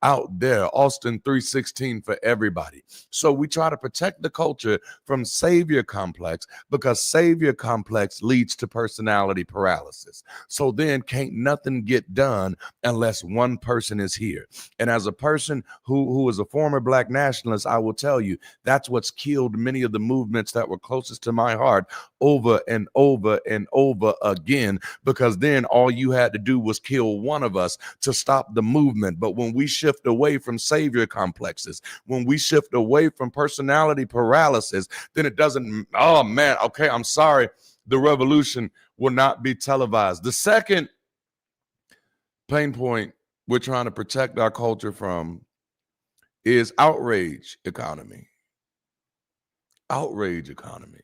out there? Austin 316 for everybody. So we try to protect the culture from savior complex, because savior complex leads to personality paralysis. So then can't nothing get done unless one person is here. And as a person who is a former Black nationalist, I will tell you that's what's killed many of the movements that were closest to my heart over and over and over again, because then all you had to do was kill one of us to stop the movement. But when we shift away from savior complexes, when we shift away from personality paralysis, then it doesn't, oh man, okay, I'm sorry, the revolution will not be televised. The second pain point we're trying to protect our culture from is outrage economy. Outrage economy,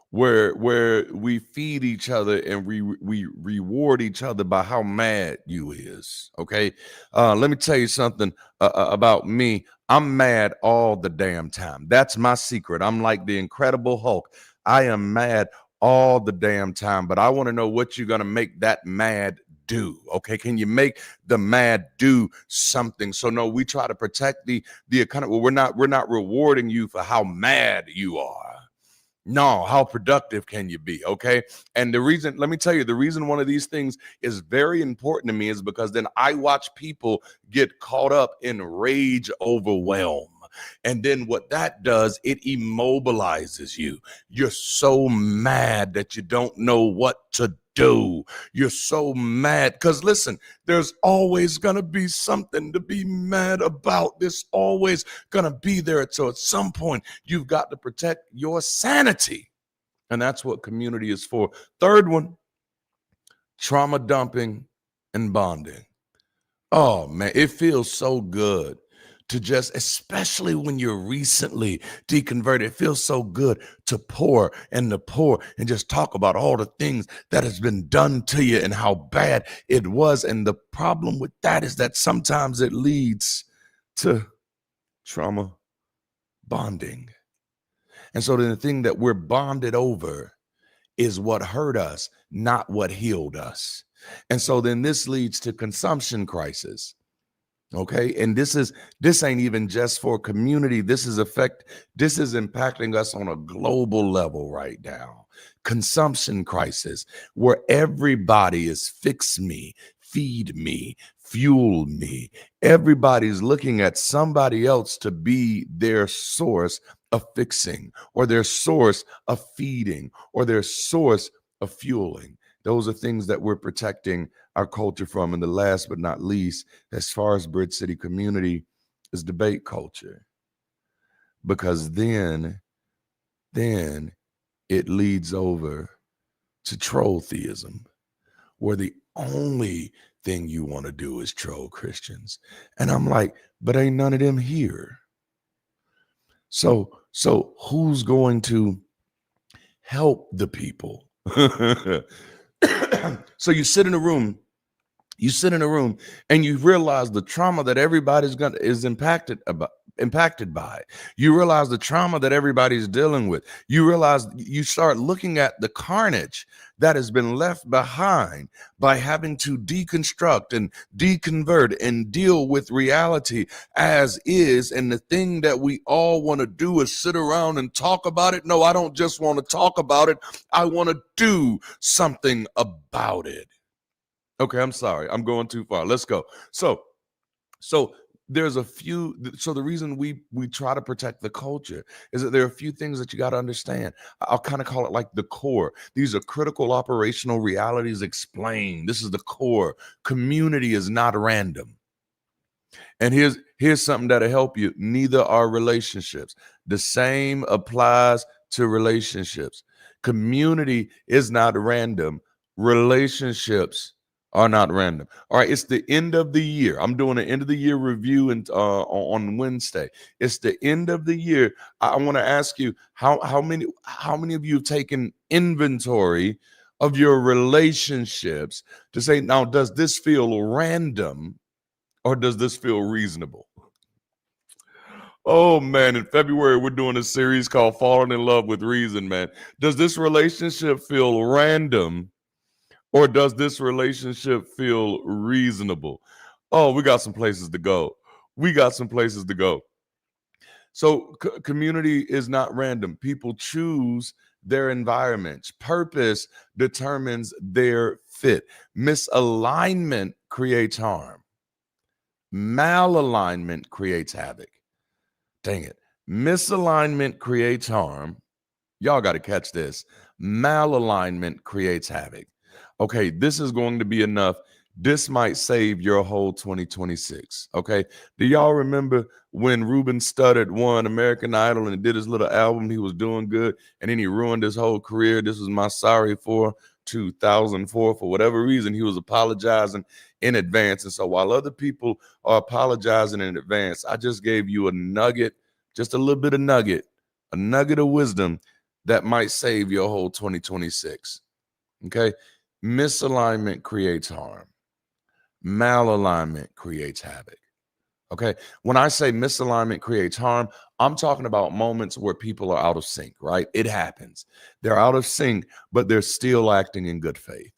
where we feed each other and we reward each other by how mad you is. Okay, let me tell you something about me. I'm mad all the damn time. That's my secret. I'm like the Incredible Hulk. I am mad all the damn time, but I want to know what you're gonna make that mad do. Okay, can you make the mad do something? So no, we try to protect the economy. Well, we're not rewarding you for how mad you are. No, how productive can you be? Okay. And the reason, let me tell you, the reason one of these things is very important to me is because then I watch people get caught up in rage overwhelm. And then what that does, it immobilizes you. You're so mad that you don't know what to do. You're so mad because listen, there's always going to be something to be mad about. There's always going to be there. So at some point, you've got to protect your sanity. And that's what community is for. Third one, trauma dumping and bonding. Oh man, it feels so good to just, especially when you're recently deconverted, it feels so good to pour and just talk about all the things that has been done to you and how bad it was. And the problem with that is that sometimes it leads to trauma bonding. And so the thing that we're bonded over is what hurt us, not what healed us. And so then this leads to consumption crisis. Okay. And this ain't even just for community. This is impacting us on a global level right now. Consumption crisis, where everybody is fix me, feed me, fuel me. Everybody's looking at somebody else to be their source of fixing, or their source of feeding, or their source of fueling. Those are things that we're protecting our culture from. And the last but not least, as far as Bridge City community, is debate culture. Because then it leads over to troll theism, where the only thing you want to do is troll Christians. And I'm like, but ain't none of them here. So who's going to help the people? So you sit in a room and you realize the trauma that everybody's is impacted by. You realize the trauma that everybody's dealing with. You realize, you start looking at the carnage that has been left behind by having to deconstruct and deconvert and deal with reality as is. And the thing that we all want to do is sit around and talk about it. No, I don't just want to talk about it. I want to do something about it. Okay, I'm sorry. I'm going too far. Let's go. So there's a few. So the reason we try to protect the culture is that there are a few things that you got to understand. I'll kind of call it like the core. These are critical operational realities explained. This is the core. Community is not random. And here's something that'll help you. Neither are relationships. The same applies to relationships. Community is not random. Relationships are not random. All right, it's the end of the year. I'm doing an end of the year review on Wednesday. It's the end of the year. I want to ask you how many of you have taken inventory of your relationships to say, now, does this feel random or does this feel reasonable? Oh man, in February we're doing a series called Falling in Love with Reason, man. Does this relationship feel random? Or does this relationship feel reasonable? Oh, we got some places to go. So community is not random. People choose their environments. Purpose determines their fit. Misalignment creates harm. Malalignment creates havoc. Dang it. Misalignment creates harm. Y'all got to catch this. Malalignment creates havoc. Okay, this is going to be enough. This might save your whole 2026. Okay, do y'all remember when Ruben Studdard won American Idol and did his little album? He was doing good, and then he ruined his whole career. This was my sorry for 2004. For whatever reason, he was apologizing in advance. And so while other people are apologizing in advance, I just gave you a nugget, just a little bit of nugget, a nugget of wisdom that might save your whole 2026. Okay. Misalignment creates harm. Malalignment creates havoc. Okay. When I say misalignment creates harm, I'm talking about moments where people are out of sync, right? It happens. They're out of sync, but they're still acting in good faith.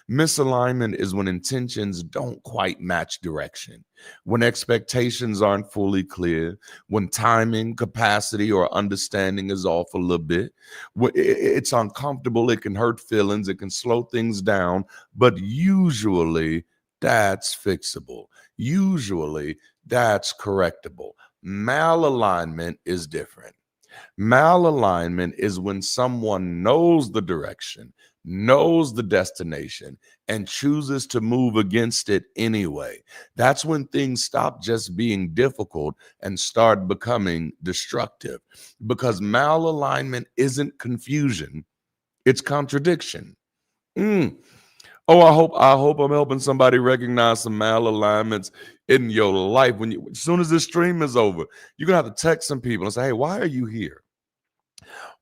Misalignment is when intentions don't quite match direction, when expectations aren't fully clear, when timing, capacity, or understanding is off a little bit. It's uncomfortable, it can hurt feelings, it can slow things down, but usually that's fixable. Usually that's correctable. Malalignment is different. Malalignment is when someone knows the direction, knows the destination, and chooses to move against it anyway. That's when things stop just being difficult and start becoming destructive. Because malalignment isn't confusion, it's contradiction. Oh, I hope I'm helping somebody recognize some malalignments in your life. As soon as this stream is over, you're gonna have to text some people and say, hey, why are you here?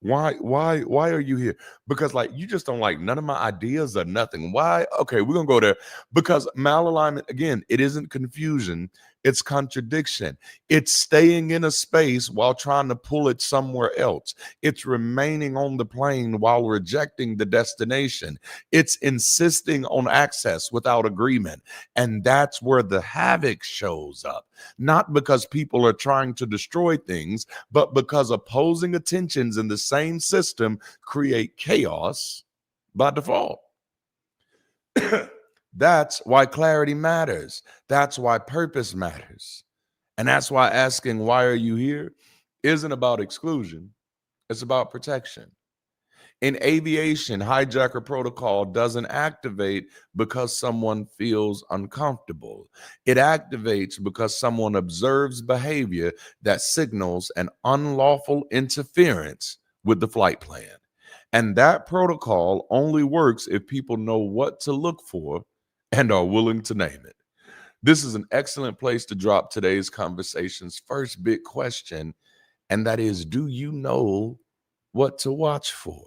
Why are you here? Because like you just don't like none of my ideas or nothing. Why? Okay, we're gonna go there. Because malalignment, again, it isn't confusion, it's contradiction. It's staying in a space while trying to pull it somewhere else. It's remaining on the plane while rejecting the destination. It's insisting on access without agreement. And that's where the havoc shows up. Not because people are trying to destroy things, but because opposing attentions in the same system create chaos by default. That's why clarity matters. That's why purpose matters. And that's why asking, why are you here, isn't about exclusion. It's about protection. In aviation, hijacker protocol doesn't activate because someone feels uncomfortable. It activates because someone observes behavior that signals an unlawful interference with the flight plan. And that protocol only works if people know what to look for and are willing to name it. This is an excellent place to drop today's conversation's first big question, and that is, do you know what to watch for?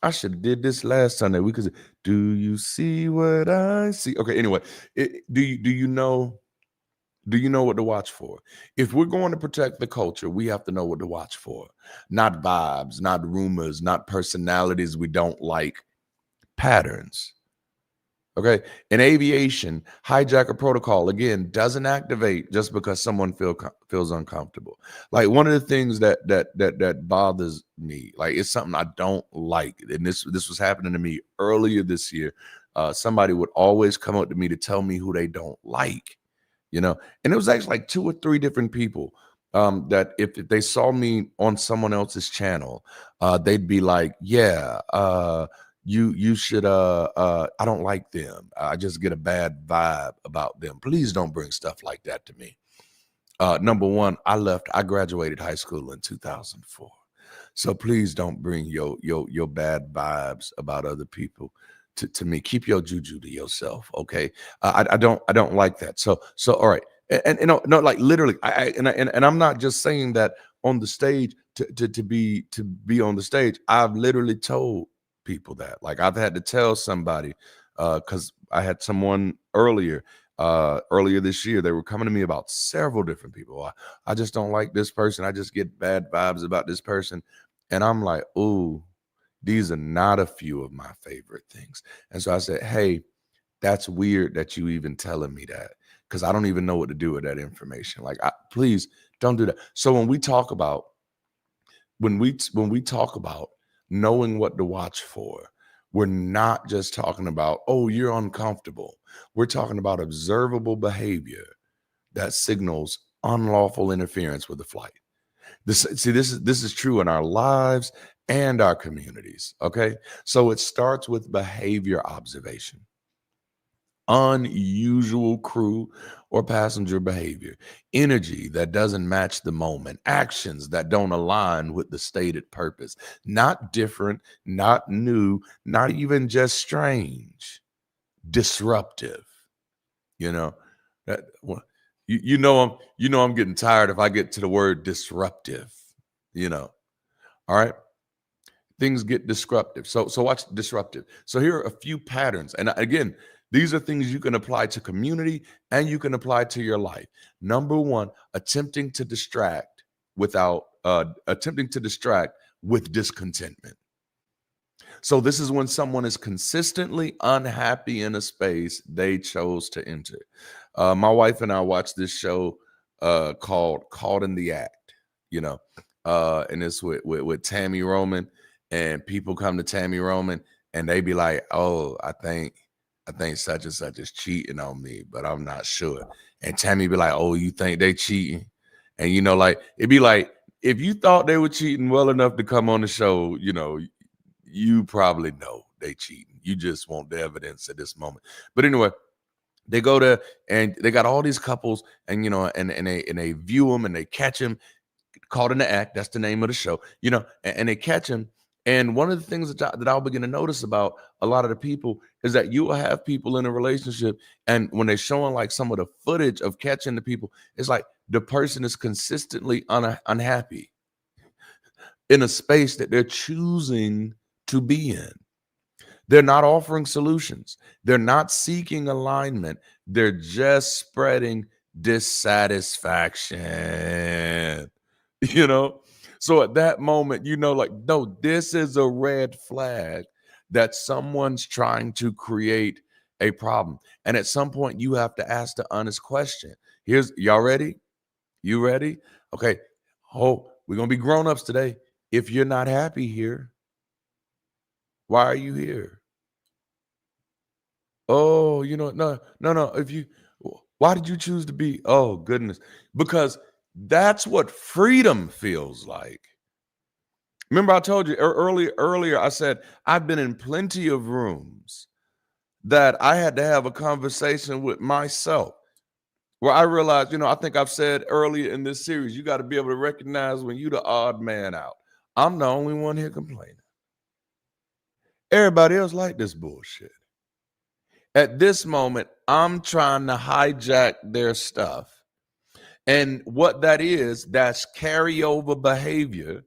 I should have did this last Sunday. We could say, do you see what I see? Okay, anyway, do you know what to watch for? If we're going to protect the culture, we have to know what to watch for. Not vibes, not rumors, not personalities we don't like, patterns. Okay. In aviation, hijacker protocol again doesn't activate just because someone feels uncomfortable. Like one of the things that bothers me, like it's something I don't like, and this was happening to me earlier this year. Somebody would always come up to me to tell me who they don't like, and it was actually like 2 or 3 different people. That if they saw me on someone else's channel, they'd be like, "Yeah, you should I don't like them. I just get a bad vibe about them. Please don't bring stuff like that to me." Number one, I graduated high school in 2004. So please don't bring your bad vibes about other people to me. Keep your juju to yourself, okay? I don't like that. So all right. And no, like literally, and I'm not just saying that on the stage to be on the stage. I've literally told people that. Like I've had to tell somebody because I had someone earlier this year. They were coming to me about several different people. I just don't like this person. I just get bad vibes about this person. And I'm like, ooh, these are not a few of my favorite things. And so I said, hey, that's weird that you even telling me that, because I don't even know what to do with that information. Like, please don't do that. So when we talk about knowing what to watch for, we're not just talking about, oh, you're uncomfortable. We're talking about observable behavior that signals unlawful interference with the flight. This is true in our lives and our communities. Okay. So it starts with behavior observation, unusual crew or passenger behavior, energy that doesn't match the moment, actions that don't align with the stated purpose, not different, not new, not even just strange, disruptive. You know, that I'm getting tired if I get to the word disruptive, you know. All right. Things get disruptive. So watch disruptive. So here are a few patterns. And again, these are things you can apply to community and you can apply to your life. Number one, attempting to distract with discontentment. So this is when someone is consistently unhappy in a space they chose to enter. My wife and I watched this show called Caught in the Act, and it's with Tammy Roman, and people come to Tammy Roman and they be like, "Oh, I think such and such is cheating on me, but I'm not sure." And Tammy be like, "Oh, you think they cheating?" And like it'd be like, if you thought they were cheating well enough to come on the show, you probably know they cheating. You just want the evidence at this moment. But anyway, they go to and they got all these couples, and they view them and they catch them caught in the act. That's the name of the show. And they catch them. And one of the things that I'll begin to notice about a lot of the people is that you will have people in a relationship, and when they're showing like some of the footage of catching the people, it's like the person is consistently unhappy in a space that they're choosing to be in. They're not offering solutions. They're not seeking alignment. They're just spreading dissatisfaction. So at that moment, like, no, this is a red flag that someone's trying to create a problem. And at some point, you have to ask the honest question. Y'all ready? You ready? Okay. Oh, we're going to be grown-ups today. If you're not happy here, why are you here? Oh, no. Why did you choose to be? Oh, goodness. Because that's what freedom feels like. Remember, I told you earlier, I said, I've been in plenty of rooms that I had to have a conversation with myself where I realized, I think I've said earlier in this series, you got to be able to recognize when you're the odd man out. I'm the only one here complaining. Everybody else like this bullshit. At this moment, I'm trying to hijack their stuff. And what that is, that's carryover behavior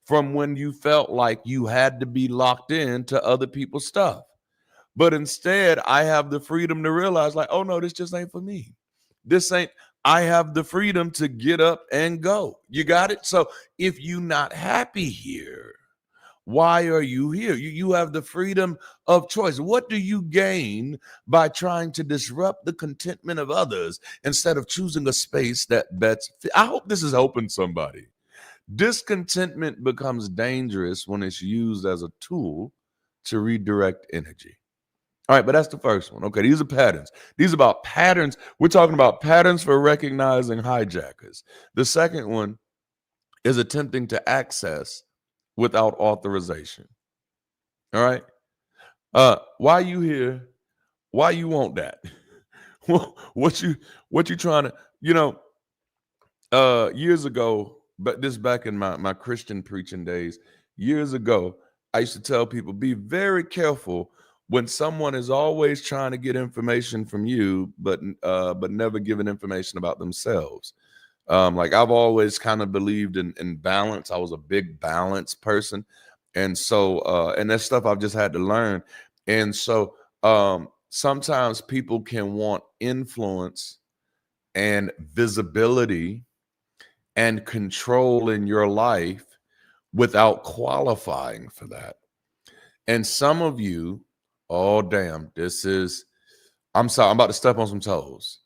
from when you felt like you had to be locked in to other people's stuff. But instead, I have the freedom to realize, like, oh no, this just ain't for me. This ain't, I have the freedom to get up and go. You got it? So if you're not happy here, why are you here? You have the freedom of choice. What do you gain by trying to disrupt the contentment of others instead of choosing a space that bets? I hope this is helping somebody. Discontentment becomes dangerous when it's used as a tool to redirect energy. All right, but that's the first one. Okay, these are patterns. These are about patterns. We're talking about patterns for recognizing hijackers. The second one is attempting to access without authorization. All right. Why you here? Why you want that? what you trying to, years ago, but this back in my Christian preaching days, years ago, I used to tell people, be very careful when someone is always trying to get information from you, but never giving information about themselves. Like I've always kind of believed in balance. I was a big balance person. And so, and that's stuff I've just had to learn. And so sometimes people can want influence and visibility and control in your life without qualifying for that. And some of you, oh, damn, I'm sorry, I'm about to step on some toes.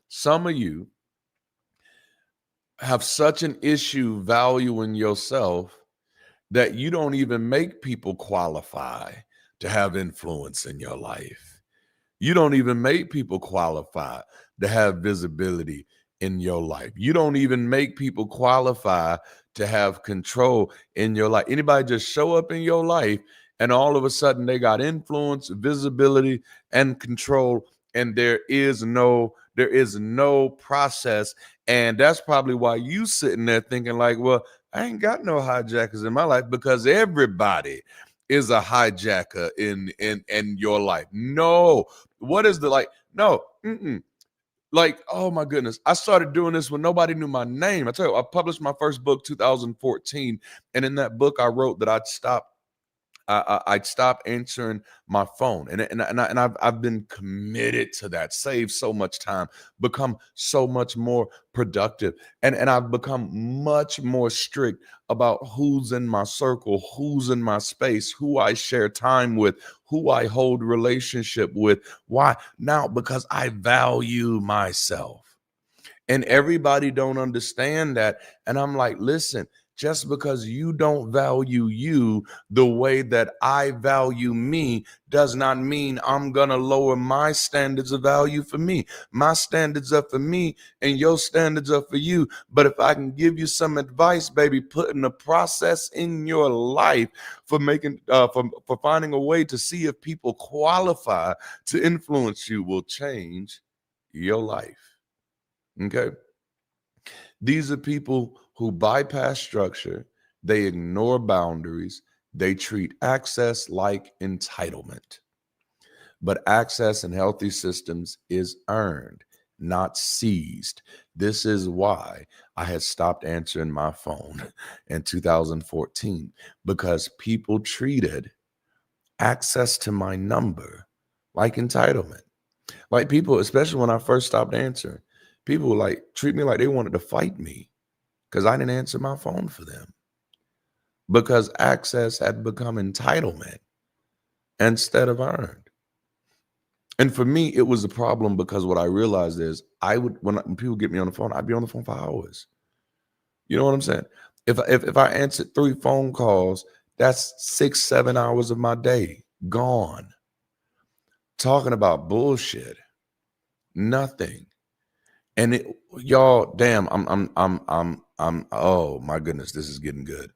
Some of you have such an issue valuing yourself that you don't even make people qualify to have influence in your life. You don't even make people qualify to have visibility in your life. You don't even make people qualify to have control in your life. Anybody just show up in your life and all of a sudden they got influence, visibility, and control, and there is no process. And that's probably why you sitting there thinking like, well, I ain't got no hijackers in my life, because everybody is a hijacker in your life. No, what is the like? No, like, oh my goodness. I started doing this when nobody knew my name. I tell you, I published my first book 2014, and in that book I wrote that I'd stop answering my phone, and I've been committed to that. Save so much time, become so much more productive, and I've become much more strict about who's in my circle, who's in my space, who I share time with, who I hold relationship with. Why? Now, because I value myself. And everybody don't understand that. And I'm like, listen, just because you don't value you the way that I value me does not mean I'm going to lower my standards of value for me. My standards are for me and your standards are for you. But if I can give you some advice, baby, putting a process in your life for making, for finding a way to see if people qualify to influence you will change your life. Okay. These are people who bypass structure, they ignore boundaries, they treat access like entitlement. But access in healthy systems is earned, not seized. This is why I had stopped answering my phone in 2014, because people treated access to my number like entitlement. Like people, especially when I first stopped answering, people would like treat me like they wanted to fight me because I didn't answer my phone for them, because access had become entitlement instead of earned. And for me, it was a problem because what I realized is when people get me on the phone, I'd be on the phone for hours. You know what I'm saying? If I answered 3 phone calls, that's 6-7 hours of my day gone. Talking about bullshit, nothing. And y'all, damn, I'm. Oh my goodness, this is getting good.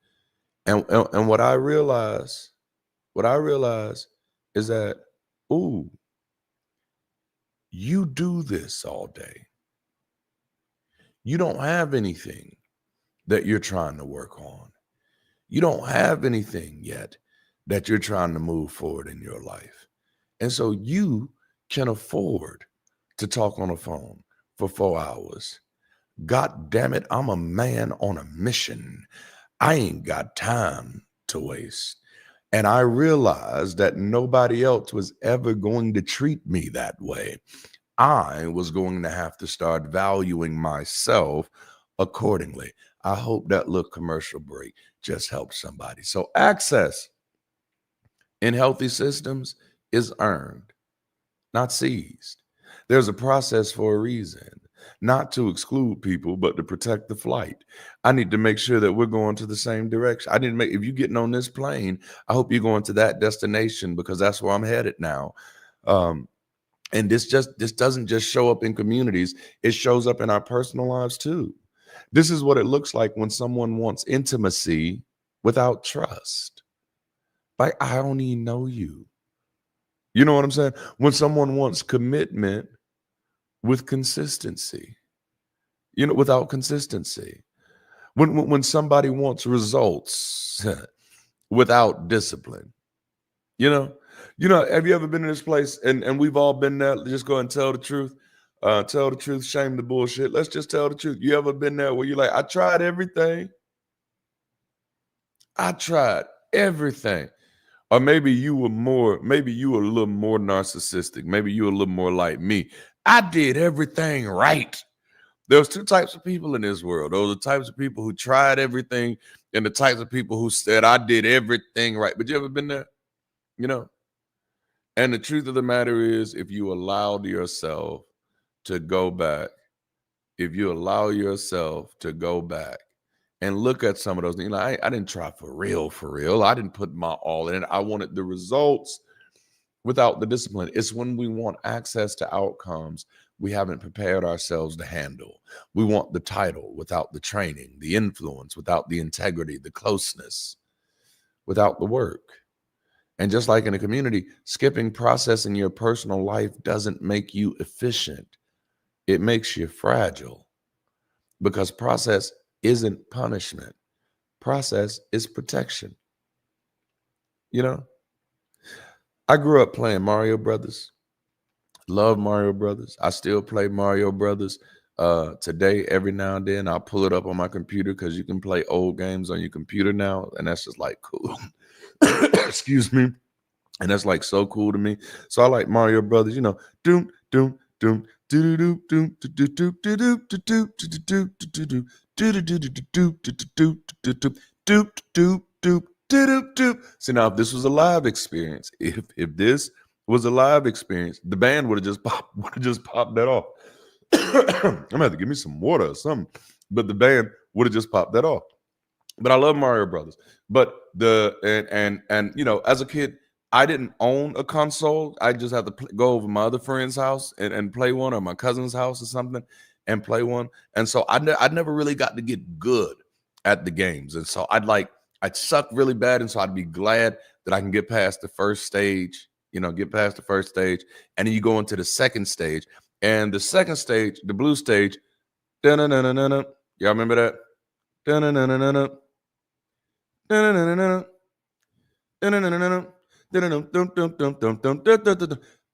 And what I realize is that, ooh, you do this all day. You don't have anything that you're trying to work on. You don't have anything yet that you're trying to move forward in your life. And so you can afford to talk on the phone for 4 hours. God damn it, I'm a man on a mission. I ain't got time to waste. And I realized that nobody else was ever going to treat me that way. I was going to have to start valuing myself accordingly. I hope that little commercial break just helps somebody. So, access in healthy systems is earned, not seized. There's a process for a reason, not to exclude people, but to protect the flight. I need to make sure that we're going to the same direction. I need to make, if you're getting on this plane, I hope you're going to that destination because that's where I'm headed now. And this doesn't just show up in communities, it shows up in our personal lives too. This is what it looks like when someone wants intimacy without trust. Like, I don't even know you. You know what I'm saying? When someone wants commitment with consistency, without consistency. When somebody wants results without discipline. You know, have you ever been in this place? And we've all been there. Just go and tell the truth. Tell the truth, shame the bullshit. Let's just tell the truth. You ever been there where you're like, I tried everything? I tried everything. Or maybe you were a little more narcissistic. Maybe you were a little more like me. I did everything right. There's two types of people in this world. Those are the types of people who tried everything and the types of people who said, I did everything right. But you ever been there? You know? And the truth of the matter is, if you allowed yourself to go back, if you allow yourself to go back and look at some of those things, like, I didn't try for real. I didn't put my all in it. I wanted the results without the discipline. It's when we want access to outcomes we haven't prepared ourselves to handle. We want the title without the training, the influence without the integrity, the closeness without the work. And just like in a community, skipping process in your personal life doesn't make you efficient. It makes you fragile, because process isn't punishment. Process is protection. I grew up playing Mario Brothers. Love Mario Brothers. I still play Mario Brothers today. Every now and then I'll pull it up on my computer, because you can play old games on your computer now, and that's just like cool. Excuse me. And that's like so cool to me. So I like Mario Brothers. Doom, doom, doom, doom, doom, doom, doom, doom, doom. See, now if this was a live experience, if this was a live experience, the band would have just popped that off. I'm gonna have to give me some water or something. But the band would have just popped that off. But I love Mario Brothers. But as a kid, I didn't own a console. I just had to go over my other friend's house and play one, or my cousin's house or something and play one. And so I never really got to get good at the games. And so I'd suck really bad. And so I'd be glad that I can get past the first stage, and then you go into the second stage. And the second stage, the blue stage, y'all remember that?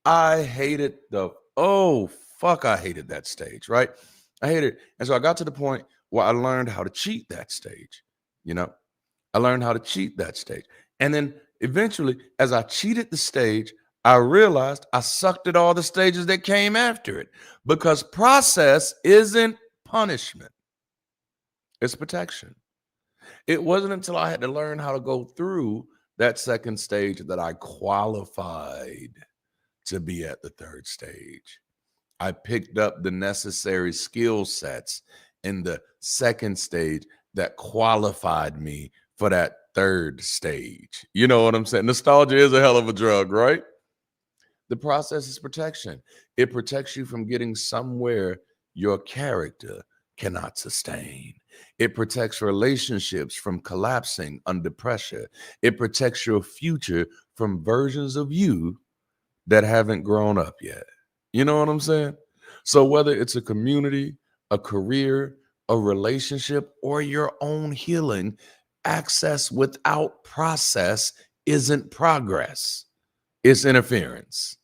I hated I hated that stage, right? I hated it. And so I got to the point where I learned how to cheat that stage. I learned how to cheat that stage. And then eventually, as I cheated the stage, I realized I sucked at all the stages that came after it, because process isn't punishment. It's protection. It wasn't until I had to learn how to go through that second stage that I qualified to be at the third stage. I picked up the necessary skill sets in the second stage that qualified me for that third stage. You know what I'm saying? Nostalgia is a hell of a drug, right? The process is protection. It protects you from getting somewhere your character cannot sustain. It protects relationships from collapsing under pressure. It protects your future from versions of you that haven't grown up yet. You know what I'm saying? So whether it's a community, a career, a relationship, or your own healing, access without process isn't progress. It's interference.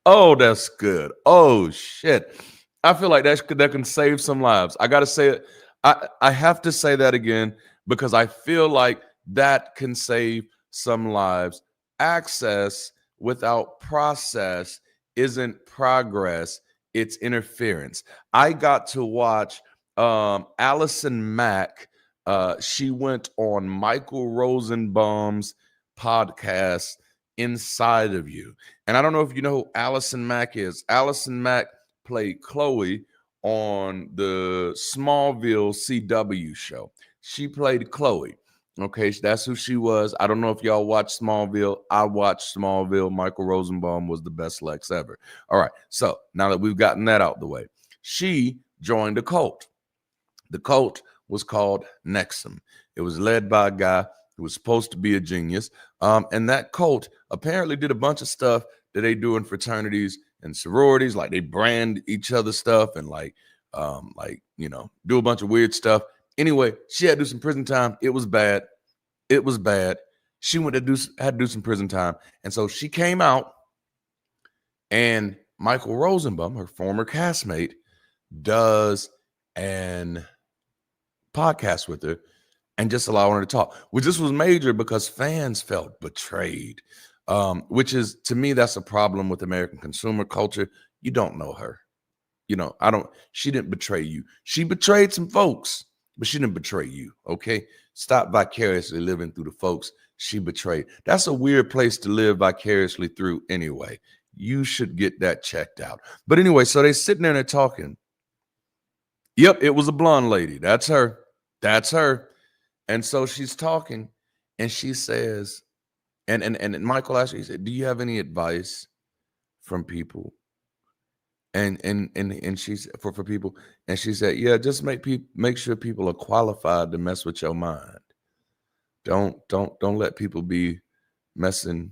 Oh, that's good. Oh shit. I feel like that can save some lives. I gotta say it. I have to say that again because I feel like that can save some lives. Access without process isn't progress, it's interference. I got to watch Allison Mack. She went on Michael Rosenbaum's podcast, Inside of You. And I don't know if you know who Allison Mack is. Allison Mack played Chloe on the Smallville CW show. She played Chloe. Okay, that's who she was. I don't know if y'all watched Smallville. I watched Smallville. Michael Rosenbaum was the best Lex ever. All right, so now that we've gotten that out the way, she joined a cult. The cult was called Nexum. It was led by a guy who was supposed to be a genius. And that cult apparently did a bunch of stuff that they do in fraternities and sororities, like they brand each other stuff and do a bunch of weird stuff. Anyway, she had to do some prison time. It was bad. It was bad. She had to do some prison time. And so she came out, and Michael Rosenbaum, her former castmate, does an podcast with her and just allowing her to talk, which this was major because fans felt betrayed, which is, to me, that's a problem with American consumer culture. You don't know her. She didn't betray you. She betrayed some folks, but she didn't betray you, okay? Stop vicariously living through the folks she betrayed. That's a weird place to live vicariously through anyway. You should get that checked out. But anyway, so they're sitting there and they're talking. Yep, it was a blonde lady. That's her. That's her. And so she's talking, and she says, and Michael asked her, he said, "Do you have any advice from people?" And she's for people, and she said, "Yeah, just make sure people are qualified to mess with your mind. Don't let people be messing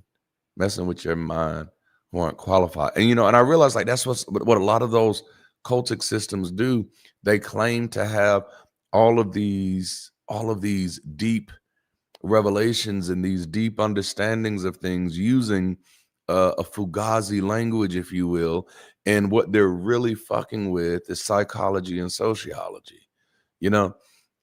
with your mind who aren't qualified." And I realized, like, that's what a lot of those cultic systems do. They claim to have all of these deep revelations and these deep understandings of things using a fugazi language, if you will. And what they're really fucking with is psychology and sociology,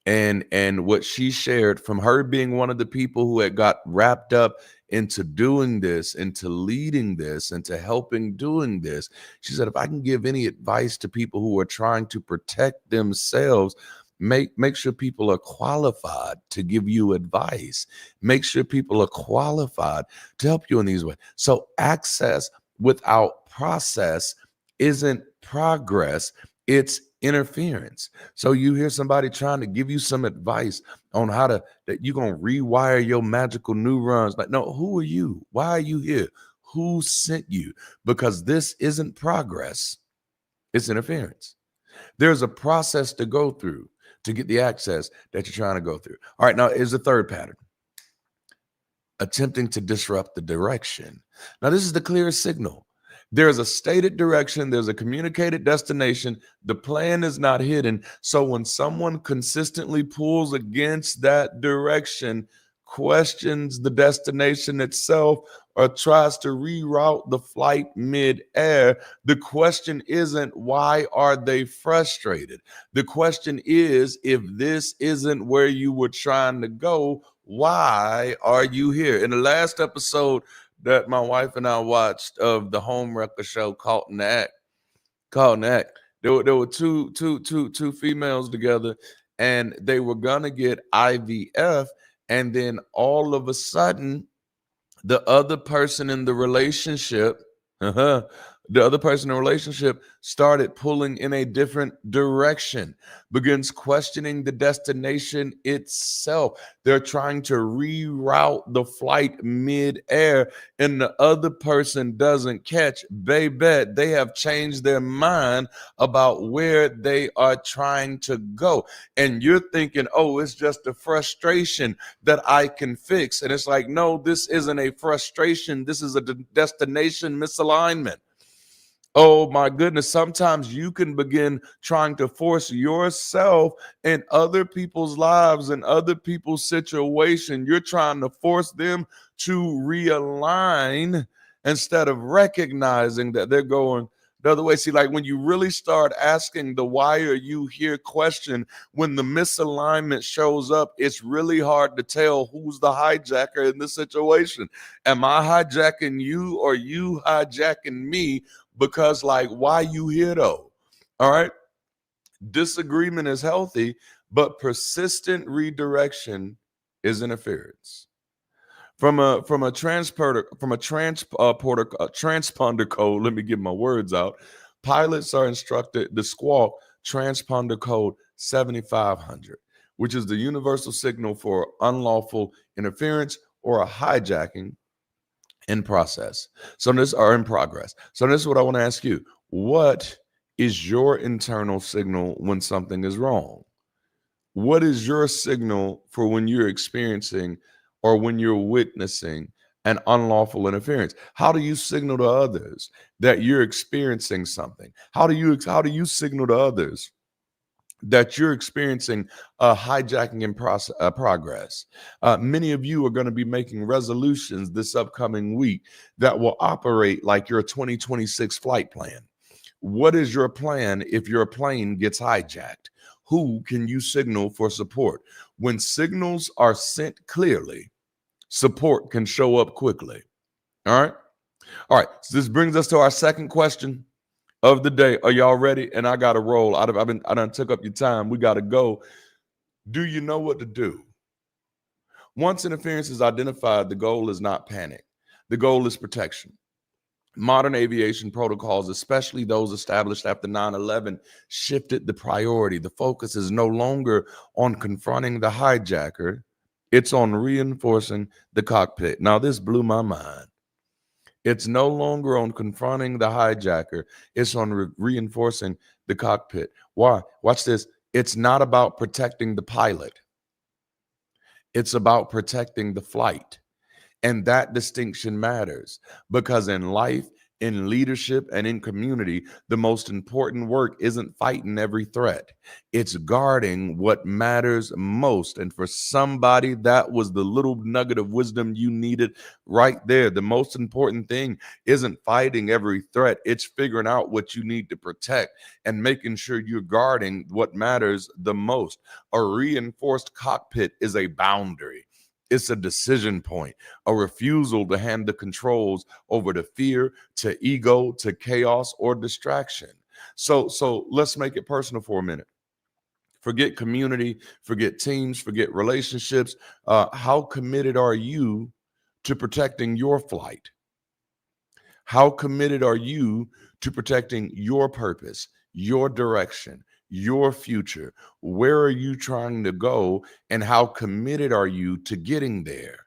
and what she shared from her being one of the people who had got wrapped up into doing this, into leading this, into helping doing this. She said, if I can give any advice to people who are trying to protect themselves, make sure people are qualified to give you advice. Make sure people are qualified to help you in these ways. So access without process isn't progress, it's interference. So you hear somebody trying to give you some advice on that you're going to rewire your magical neurons. Like, no, who are you? Why are you here? Who sent you? Because this isn't progress, it's interference. There's a process to go through to get the access that you're trying to go through. All right, now here's the third pattern. Attempting to disrupt the direction. Now, this is the clearest signal. There's a stated direction. There's a communicated destination. The plan is not hidden. So when someone consistently pulls against that direction, questions the destination itself, or tries to reroute the flight mid-air, the question isn't why are they frustrated? The question is, if this isn't where you were trying to go, why are you here? In the last episode that my wife and I watched of the home wrecker show, Caught in the Act, there were two females together, and they were gonna get IVF, and then all of a sudden, the other person in the relationship, started pulling in a different direction, begins questioning the destination itself. They're trying to reroute the flight mid-air, and the other person doesn't catch. Baby, they have changed their mind about where they are trying to go. And you're thinking, oh, it's just a frustration that I can fix. And it's like, no, this isn't a frustration. This is a destination misalignment. Oh my goodness. Sometimes you can begin trying to force yourself in other people's lives and other people's situation. You're trying to force them to realign instead of recognizing that they're going the other way. See, like when you really start asking the why are you here question, when the misalignment shows up, it's really hard to tell who's the hijacker in the situation. Am I hijacking you or you hijacking me? Because like, why you here though? All right, disagreement is healthy, but persistent redirection is interference. From a transponder code, let me get my words out. Pilots are instructed to squawk transponder code 7500, which is the universal signal for unlawful interference or a hijacking in process. So this are in progress. So this is what I want to ask you. What is your internal signal when something is wrong? What is your signal for when you're experiencing or when you're witnessing an unlawful interference? How do you signal to others that you're experiencing something? How do you signal to others that you're experiencing a hijacking in progress? Many of you are going to be making resolutions this upcoming week that will operate like your 2026 flight plan. What is your plan if your plane gets hijacked? Who can you signal for support? When signals are sent clearly, support can show up quickly. All right. All right. So this brings us to our second question of the day. Are y'all ready? And I got to roll. I done took up your time. We got to go. Do you know what to do? Once interference is identified, the goal is not panic. The goal is protection. Modern aviation protocols, especially those established after 9/11, shifted the priority. The focus is no longer on confronting the hijacker, it's on reinforcing the cockpit. Now, this blew my mind. It's no longer on confronting the hijacker, it's on reinforcing the cockpit. Why? Watch this. It's not about protecting the pilot, it's about protecting the flight. And that distinction matters because in life, in leadership, and in community, the most important work isn't fighting every threat. It's guarding what matters most. And for somebody, that was the little nugget of wisdom you needed right there. The most important thing isn't fighting every threat, it's figuring out what you need to protect and making sure you're guarding what matters the most. A reinforced cockpit is a boundary. It's a decision point, a refusal to hand the controls over to fear, to ego, to chaos, or distraction. So let's make it personal for a minute. Forget community, forget teams, forget relationships. How committed are you to protecting your flight? How committed are you to protecting your purpose, your direction, your future? Where are you trying to go? And how committed are you to getting there?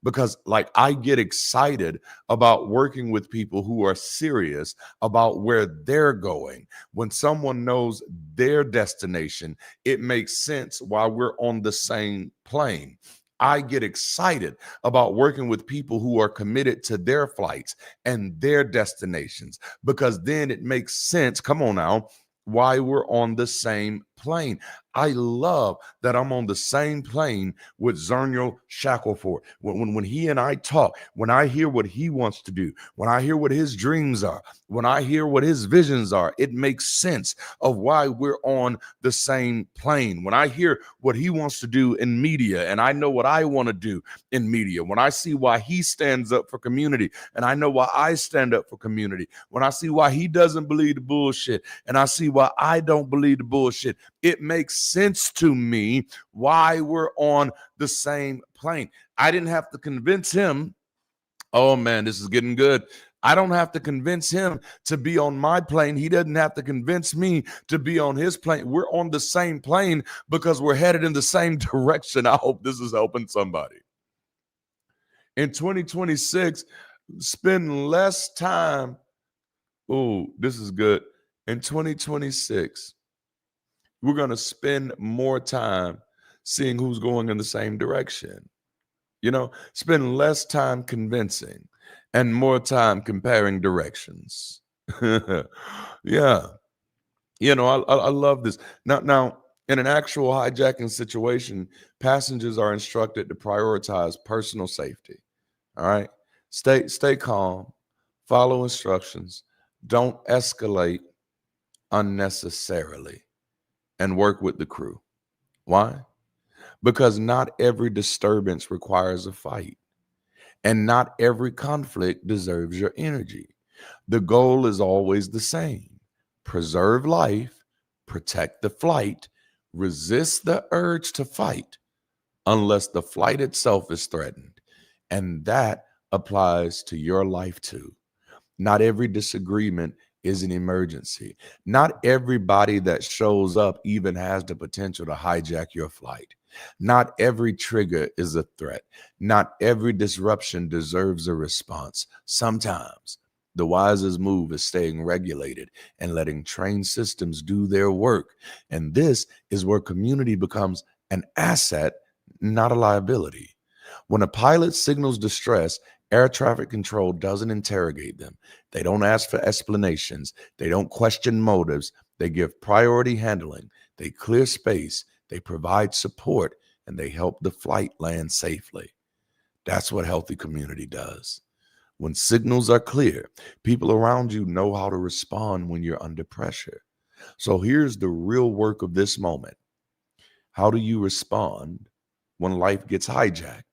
Because, like, I get excited about working with people who are serious about where they're going. When someone knows their destination, it makes sense why we're on the same plane. I get excited about working with people who are committed to their flights and their destinations because then it makes sense. Come on now, why we're on the same plane. I love that I'm on the same plane with Zernial Shackelford. When he and I talk, when I hear what he wants to do, when I hear what his dreams are, when I hear what his visions are, it makes sense of why we're on the same plane. When I hear what he wants to do in media, and I know what I want to do in media, when I see why he stands up for community, and I know why I stand up for community, when I see why he doesn't believe the bullshit, and I see why I don't believe the bullshit, it makes sense to me why we're on the same plane. I didn't have to convince him. Oh man, this is getting good. I don't have to convince him to be on my plane. He doesn't have to convince me to be on his plane. We're on the same plane because we're headed in the same direction. I hope this is helping somebody. In 2026, spend less time. Oh, this is good. In 2026, we're going to spend more time seeing who's going in the same direction. Spend less time convincing and more time comparing directions. Yeah. I love this. Now, in an actual hijacking situation, passengers are instructed to prioritize personal safety. All right. Stay calm, follow instructions, don't escalate unnecessarily, and work with the crew. Why? Because not every disturbance requires a fight, and not every conflict deserves your energy. The goal is always the same: preserve life, protect the flight, resist the urge to fight unless the flight itself is threatened. And that applies to your life too. Not every disagreement is an emergency. Not everybody that shows up even has the potential to hijack your flight. Not every trigger is a threat. Not every disruption deserves a response. Sometimes the wisest move is staying regulated and letting trained systems do their work. And this is where community becomes an asset, not a liability. When a pilot signals distress, air traffic control doesn't interrogate them. They don't ask for explanations. They don't question motives. They give priority handling. They clear space. They provide support, and they help the flight land safely. That's what healthy community does. When signals are clear, people around you know how to respond when you're under pressure. So here's the real work of this moment. How do you respond when life gets hijacked?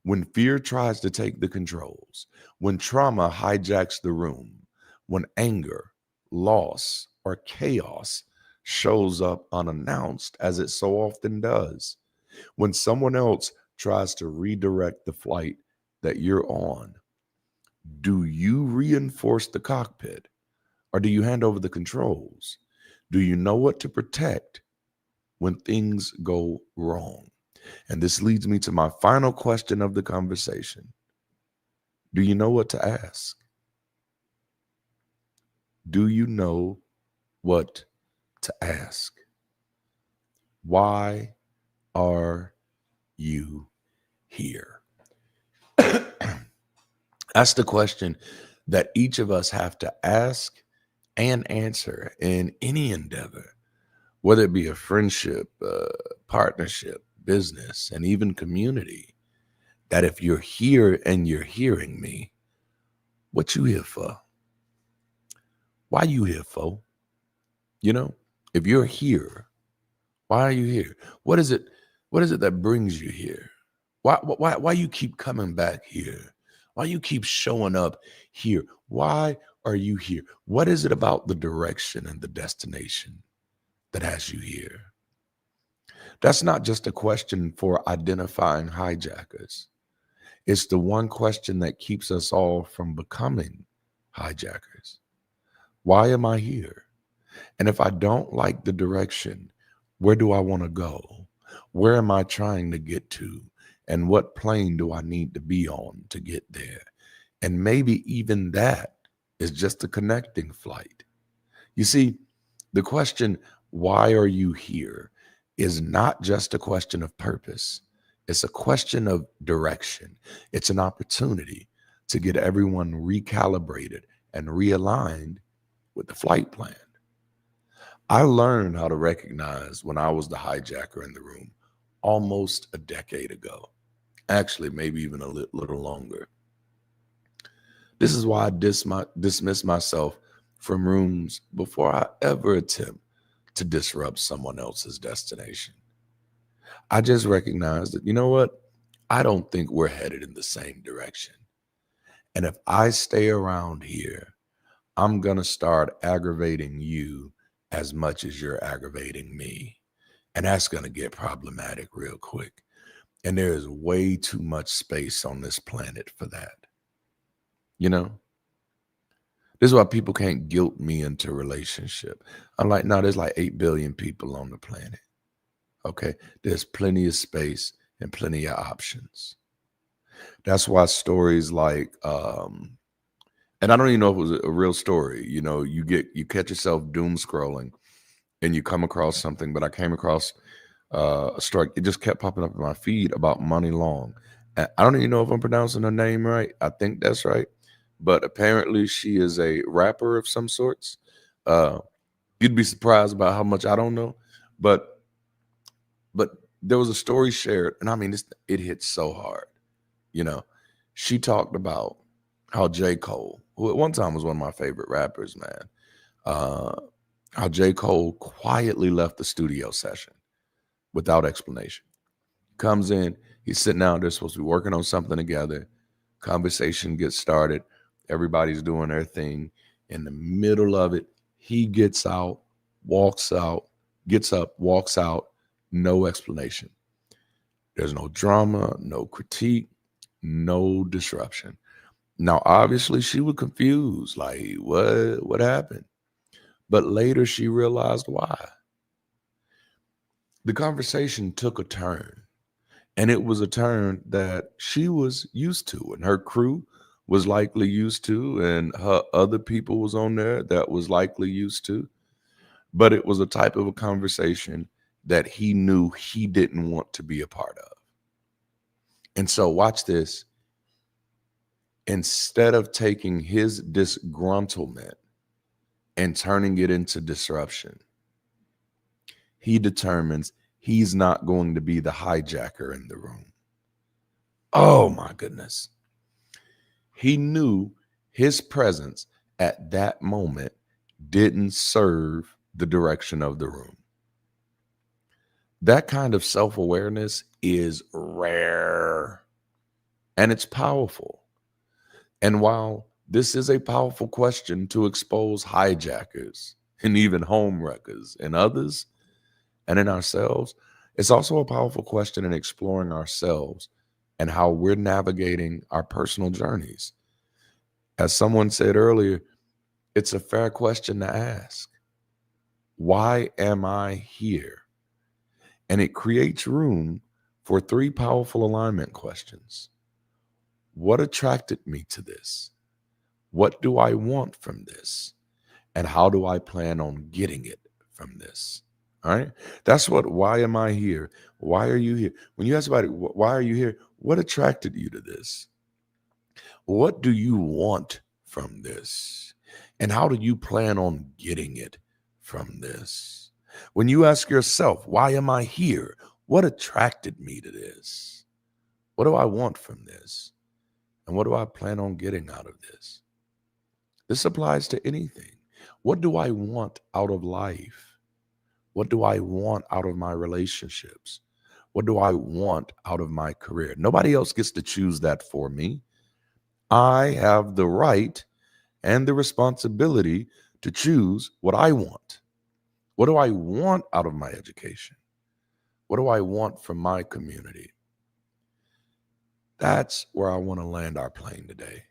When fear tries to take the controls, when trauma hijacks the room, when anger, loss, or chaos shows up unannounced, as it so often does, when someone else tries to redirect the flight that you're on, do you reinforce the cockpit or do you hand over the controls? Do you know what to protect when things go wrong? And this leads me to my final question of the conversation. Do you know what to ask? Do you know what to ask? Why are you here? That's the question that each of us have to ask and answer in any endeavor, whether it be a friendship, partnership, business, and even community. That if you're here and you're hearing me, what you here for? Why you here for? If you're here, why are you here? What is it? What is it that brings you here? Why you keep coming back here? Why you keep showing up here? Why are you here? What is it about the direction and the destination that has you here? That's not just a question for identifying hijackers. It's the one question that keeps us all from becoming hijackers. Why am I here? And if I don't like the direction, where do I want to go? Where am I trying to get to? And what plane do I need to be on to get there? And maybe even that is just a connecting flight. You see, the question, why are you here, is not just a question of purpose. It's a question of direction. It's an opportunity to get everyone recalibrated and realigned with the flight plan. I learned how to recognize when I was the hijacker in the room almost a decade ago. Actually, maybe even a little longer. This is why I dismiss myself from rooms before I ever attempt to disrupt someone else's destination. I just recognize that, you know what? I don't think we're headed in the same direction. And if I stay around here, I'm going to start aggravating you as much as you're aggravating me. And that's going to get problematic real quick. And there is way too much space on this planet for that. This is why people can't guilt me into a relationship. I'm like, no, there's like 8 billion people on the planet. Okay. There's plenty of space and plenty of options. That's why stories like, and I don't even know if it was a real story. You catch yourself doom scrolling and you come across something, but I came across a story. It just kept popping up in my feed about Money Long. And I don't even know if I'm pronouncing her name right. I think that's right. but apparently she is a rapper of some sorts. Uh, you'd be surprised about how much I don't know, but but there was a story shared, and I mean, it hit so hard. You know, she talked about how J. Cole, who at one time was one of my favorite rappers, man, uh, how J. Cole quietly left the studio session without explanation. Comes in, he's sitting down, they're supposed to be working on something together. Conversation gets started. Everybody's doing their thing. In the middle of it, he gets out, walks out, gets up, walks out, no explanation. There's no drama, no critique, no disruption. Now, obviously, she was confused, like, what happened? But later she realized why. The conversation took a turn, and it was a turn that she was used to, and her crew was likely used to, and her other people was on there that was likely used to. But it was a type of a conversation that he knew he didn't want to be a part of. And so watch this. Instead of taking his disgruntlement and turning it into disruption, he determines he's not going to be the hijacker in the room. Oh my goodness. He knew his presence at that moment didn't serve the direction of the room. That kind of self-awareness is rare and it's powerful. And while this is a powerful question to expose hijackers and even home wreckers and others and in ourselves, it's also a powerful question in exploring ourselves and how we're navigating our personal journeys. As someone said earlier, it's a fair question to ask. Why am I here? And it creates room for 3 powerful alignment questions. What attracted me to this? What do I want from this? And how do I plan on getting it from this? All right. That's what, why am I here? Why are you here? When you ask about it, why are you here? What attracted you to this? What do you want from this? And how do you plan on getting it from this? When you ask yourself, why am I here? What attracted me to this? What do I want from this? And what do I plan on getting out of this? This applies to anything. What do I want out of life? What do I want out of my relationships? What do I want out of my career? Nobody else gets to choose that for me. I have the right and the responsibility to choose what I want. What do I want out of my education? What do I want from my community? That's where I want to land our plane today,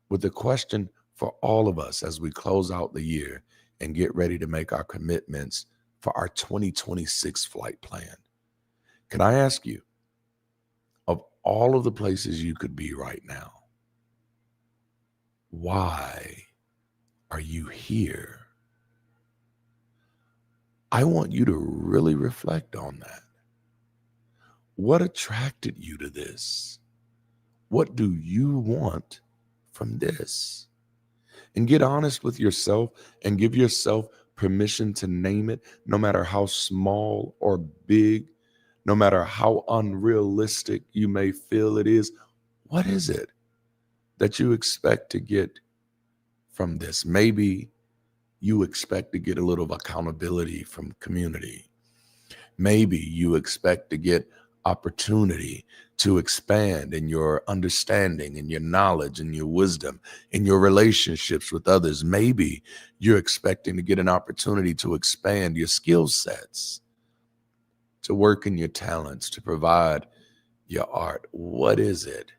with the question for all of us as we close out the year and get ready to make our commitments for our 2026 flight plan. Can I ask you, of all of the places you could be right now, why are you here? I want you to really reflect on that. What attracted you to this? What do you want from this? And get honest with yourself and give yourself permission to name it, no matter how small or big, no matter how unrealistic you may feel it is. What is it that you expect to get from this? Maybe you expect to get a little accountability from community. Maybe you expect to get opportunity to expand in your understanding and your knowledge and your wisdom in your relationships with others. Maybe you're expecting to get an opportunity to expand your skill sets, to work in your talents, to provide your art. What is it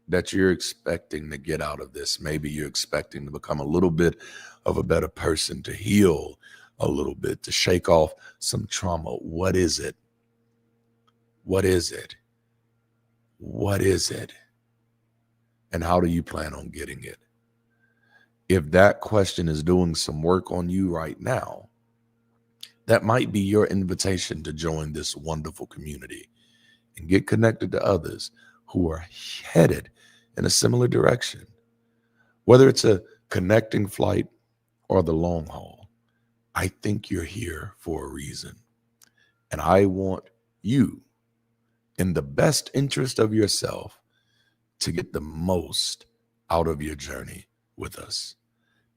that you're expecting to get out of this? Maybe you're expecting to become a little bit of a better person, to heal a little bit, to shake off some trauma. What is it? What is it? What is it? And how do you plan on getting it? If that question is doing some work on you right now, that might be your invitation to join this wonderful community and get connected to others who are headed in a similar direction. Whether it's a connecting flight or the long haul, I think you're here for a reason. And I want you, in the best interest of yourself, to get the most out of your journey with us.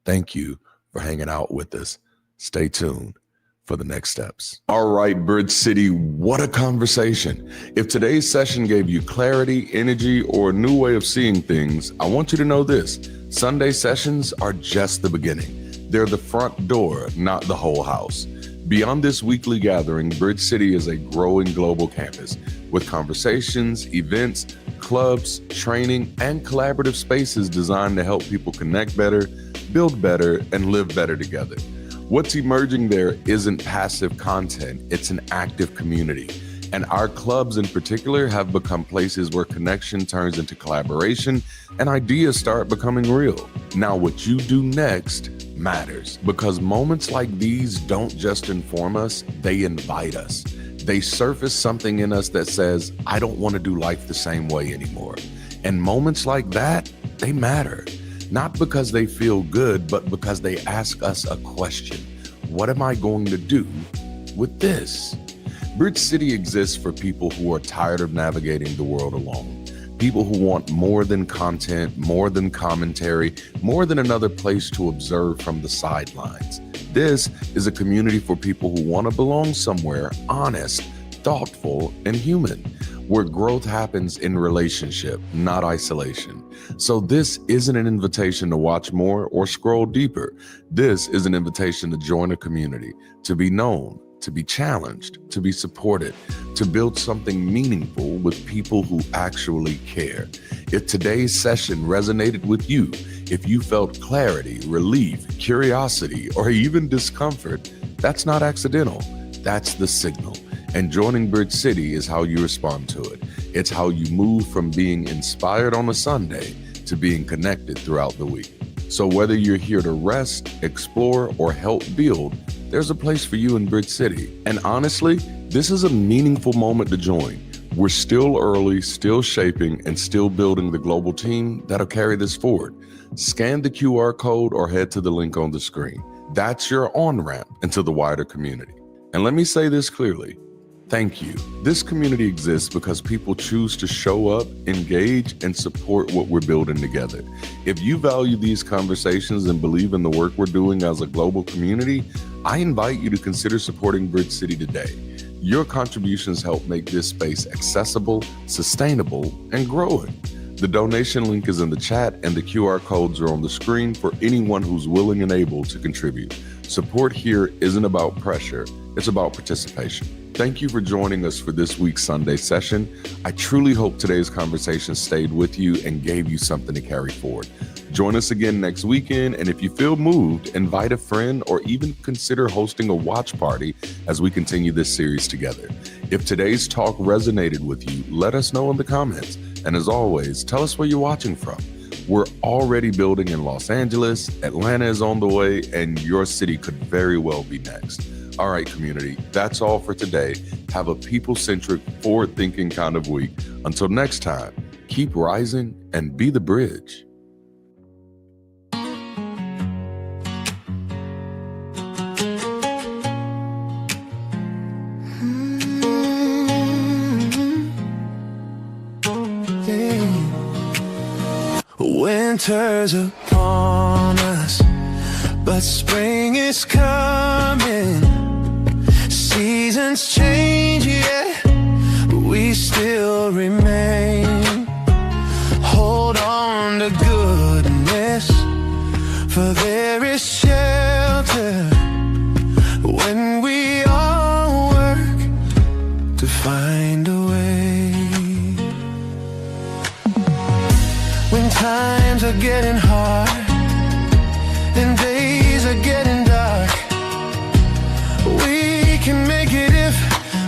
Thank you for hanging out with us. Stay tuned for the next steps. All right, Bridge City, what a conversation. If today's session gave you clarity, energy, or a new way of seeing things, I want you to know this: Sunday sessions are just the beginning. They're the front door, not the whole house. Beyond this weekly gathering, Bridge City is a growing global campus with conversations, events, clubs, training, and collaborative spaces designed to help people connect better, build better, and live better together. What's emerging there isn't passive content, it's an active community. And our clubs in particular have become places where connection turns into collaboration and ideas start becoming real. Now, what you do next matters, because moments like these don't just inform us, they invite us. They surface something in us that says, I don't want to do life the same way anymore. And moments like that, they matter. Not because they feel good, but because they ask us a question. What am I going to do with this? Bridge City exists for people who are tired of navigating the world alone. People who want more than content, more than commentary, more than another place to observe from the sidelines. This is a community for people who want to belong somewhere honest, thoughtful, and human, where growth happens in relationship, not isolation. So this isn't an invitation to watch more or scroll deeper. This is an invitation to join a community, to be known, to be challenged, to be supported, to build something meaningful with people who actually care. If today's session resonated with you, if you felt clarity, relief, curiosity, or even discomfort, that's not accidental. That's the signal. And joining Bridge City is how you respond to it. It's how you move from being inspired on a Sunday to being connected throughout the week. So whether you're here to rest, explore, or help build, there's a place for you in Bridge City. And honestly, this is a meaningful moment to join. We're still early, still shaping, and still building the global team that'll carry this forward. Scan the QR code or head to the link on the screen. That's your on-ramp into the wider community. And let me say this clearly. Thank you. This community exists because people choose to show up, engage, and support what we're building together. If you value these conversations and believe in the work we're doing as a global community, I invite you to consider supporting Bridge City today. Your contributions help make this space accessible, sustainable, and growing. The donation link is in the chat and the QR codes are on the screen for anyone who's willing and able to contribute. Support here isn't about pressure, it's about participation. Thank you for joining us for this week's Sunday session. I truly hope today's conversation stayed with you and gave you something to carry forward. Join us again next weekend, and if you feel moved, invite a friend or even consider hosting a watch party as we continue this series together. If today's talk resonated with you, let us know in the comments. And as always, tell us where you're watching from. We're already building in Los Angeles, Atlanta is on the way, and your city could very well be next. All right, community, that's all for today. Have a people-centric, forward-thinking kind of week. Until next time, keep rising and be the bridge. Winter's upon us, but spring is coming. Seasons change, yeah, but we still remain. Hold on to goodness, for there is shelter when we all work to find a way. When times are getting hard and days are getting dark, we can make it if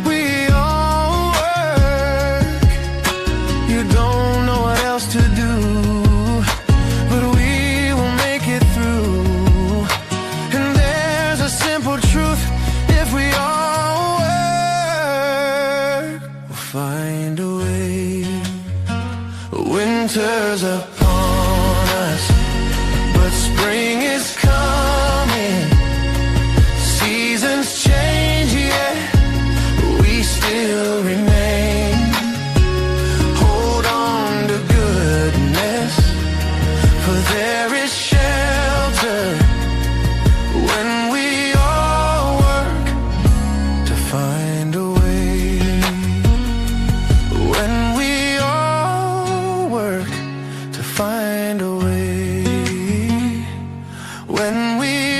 we all work. You don't know what else to do, but we will make it through. And there's a simple truth: if we all work, we'll find a way. Winter's upon us, when we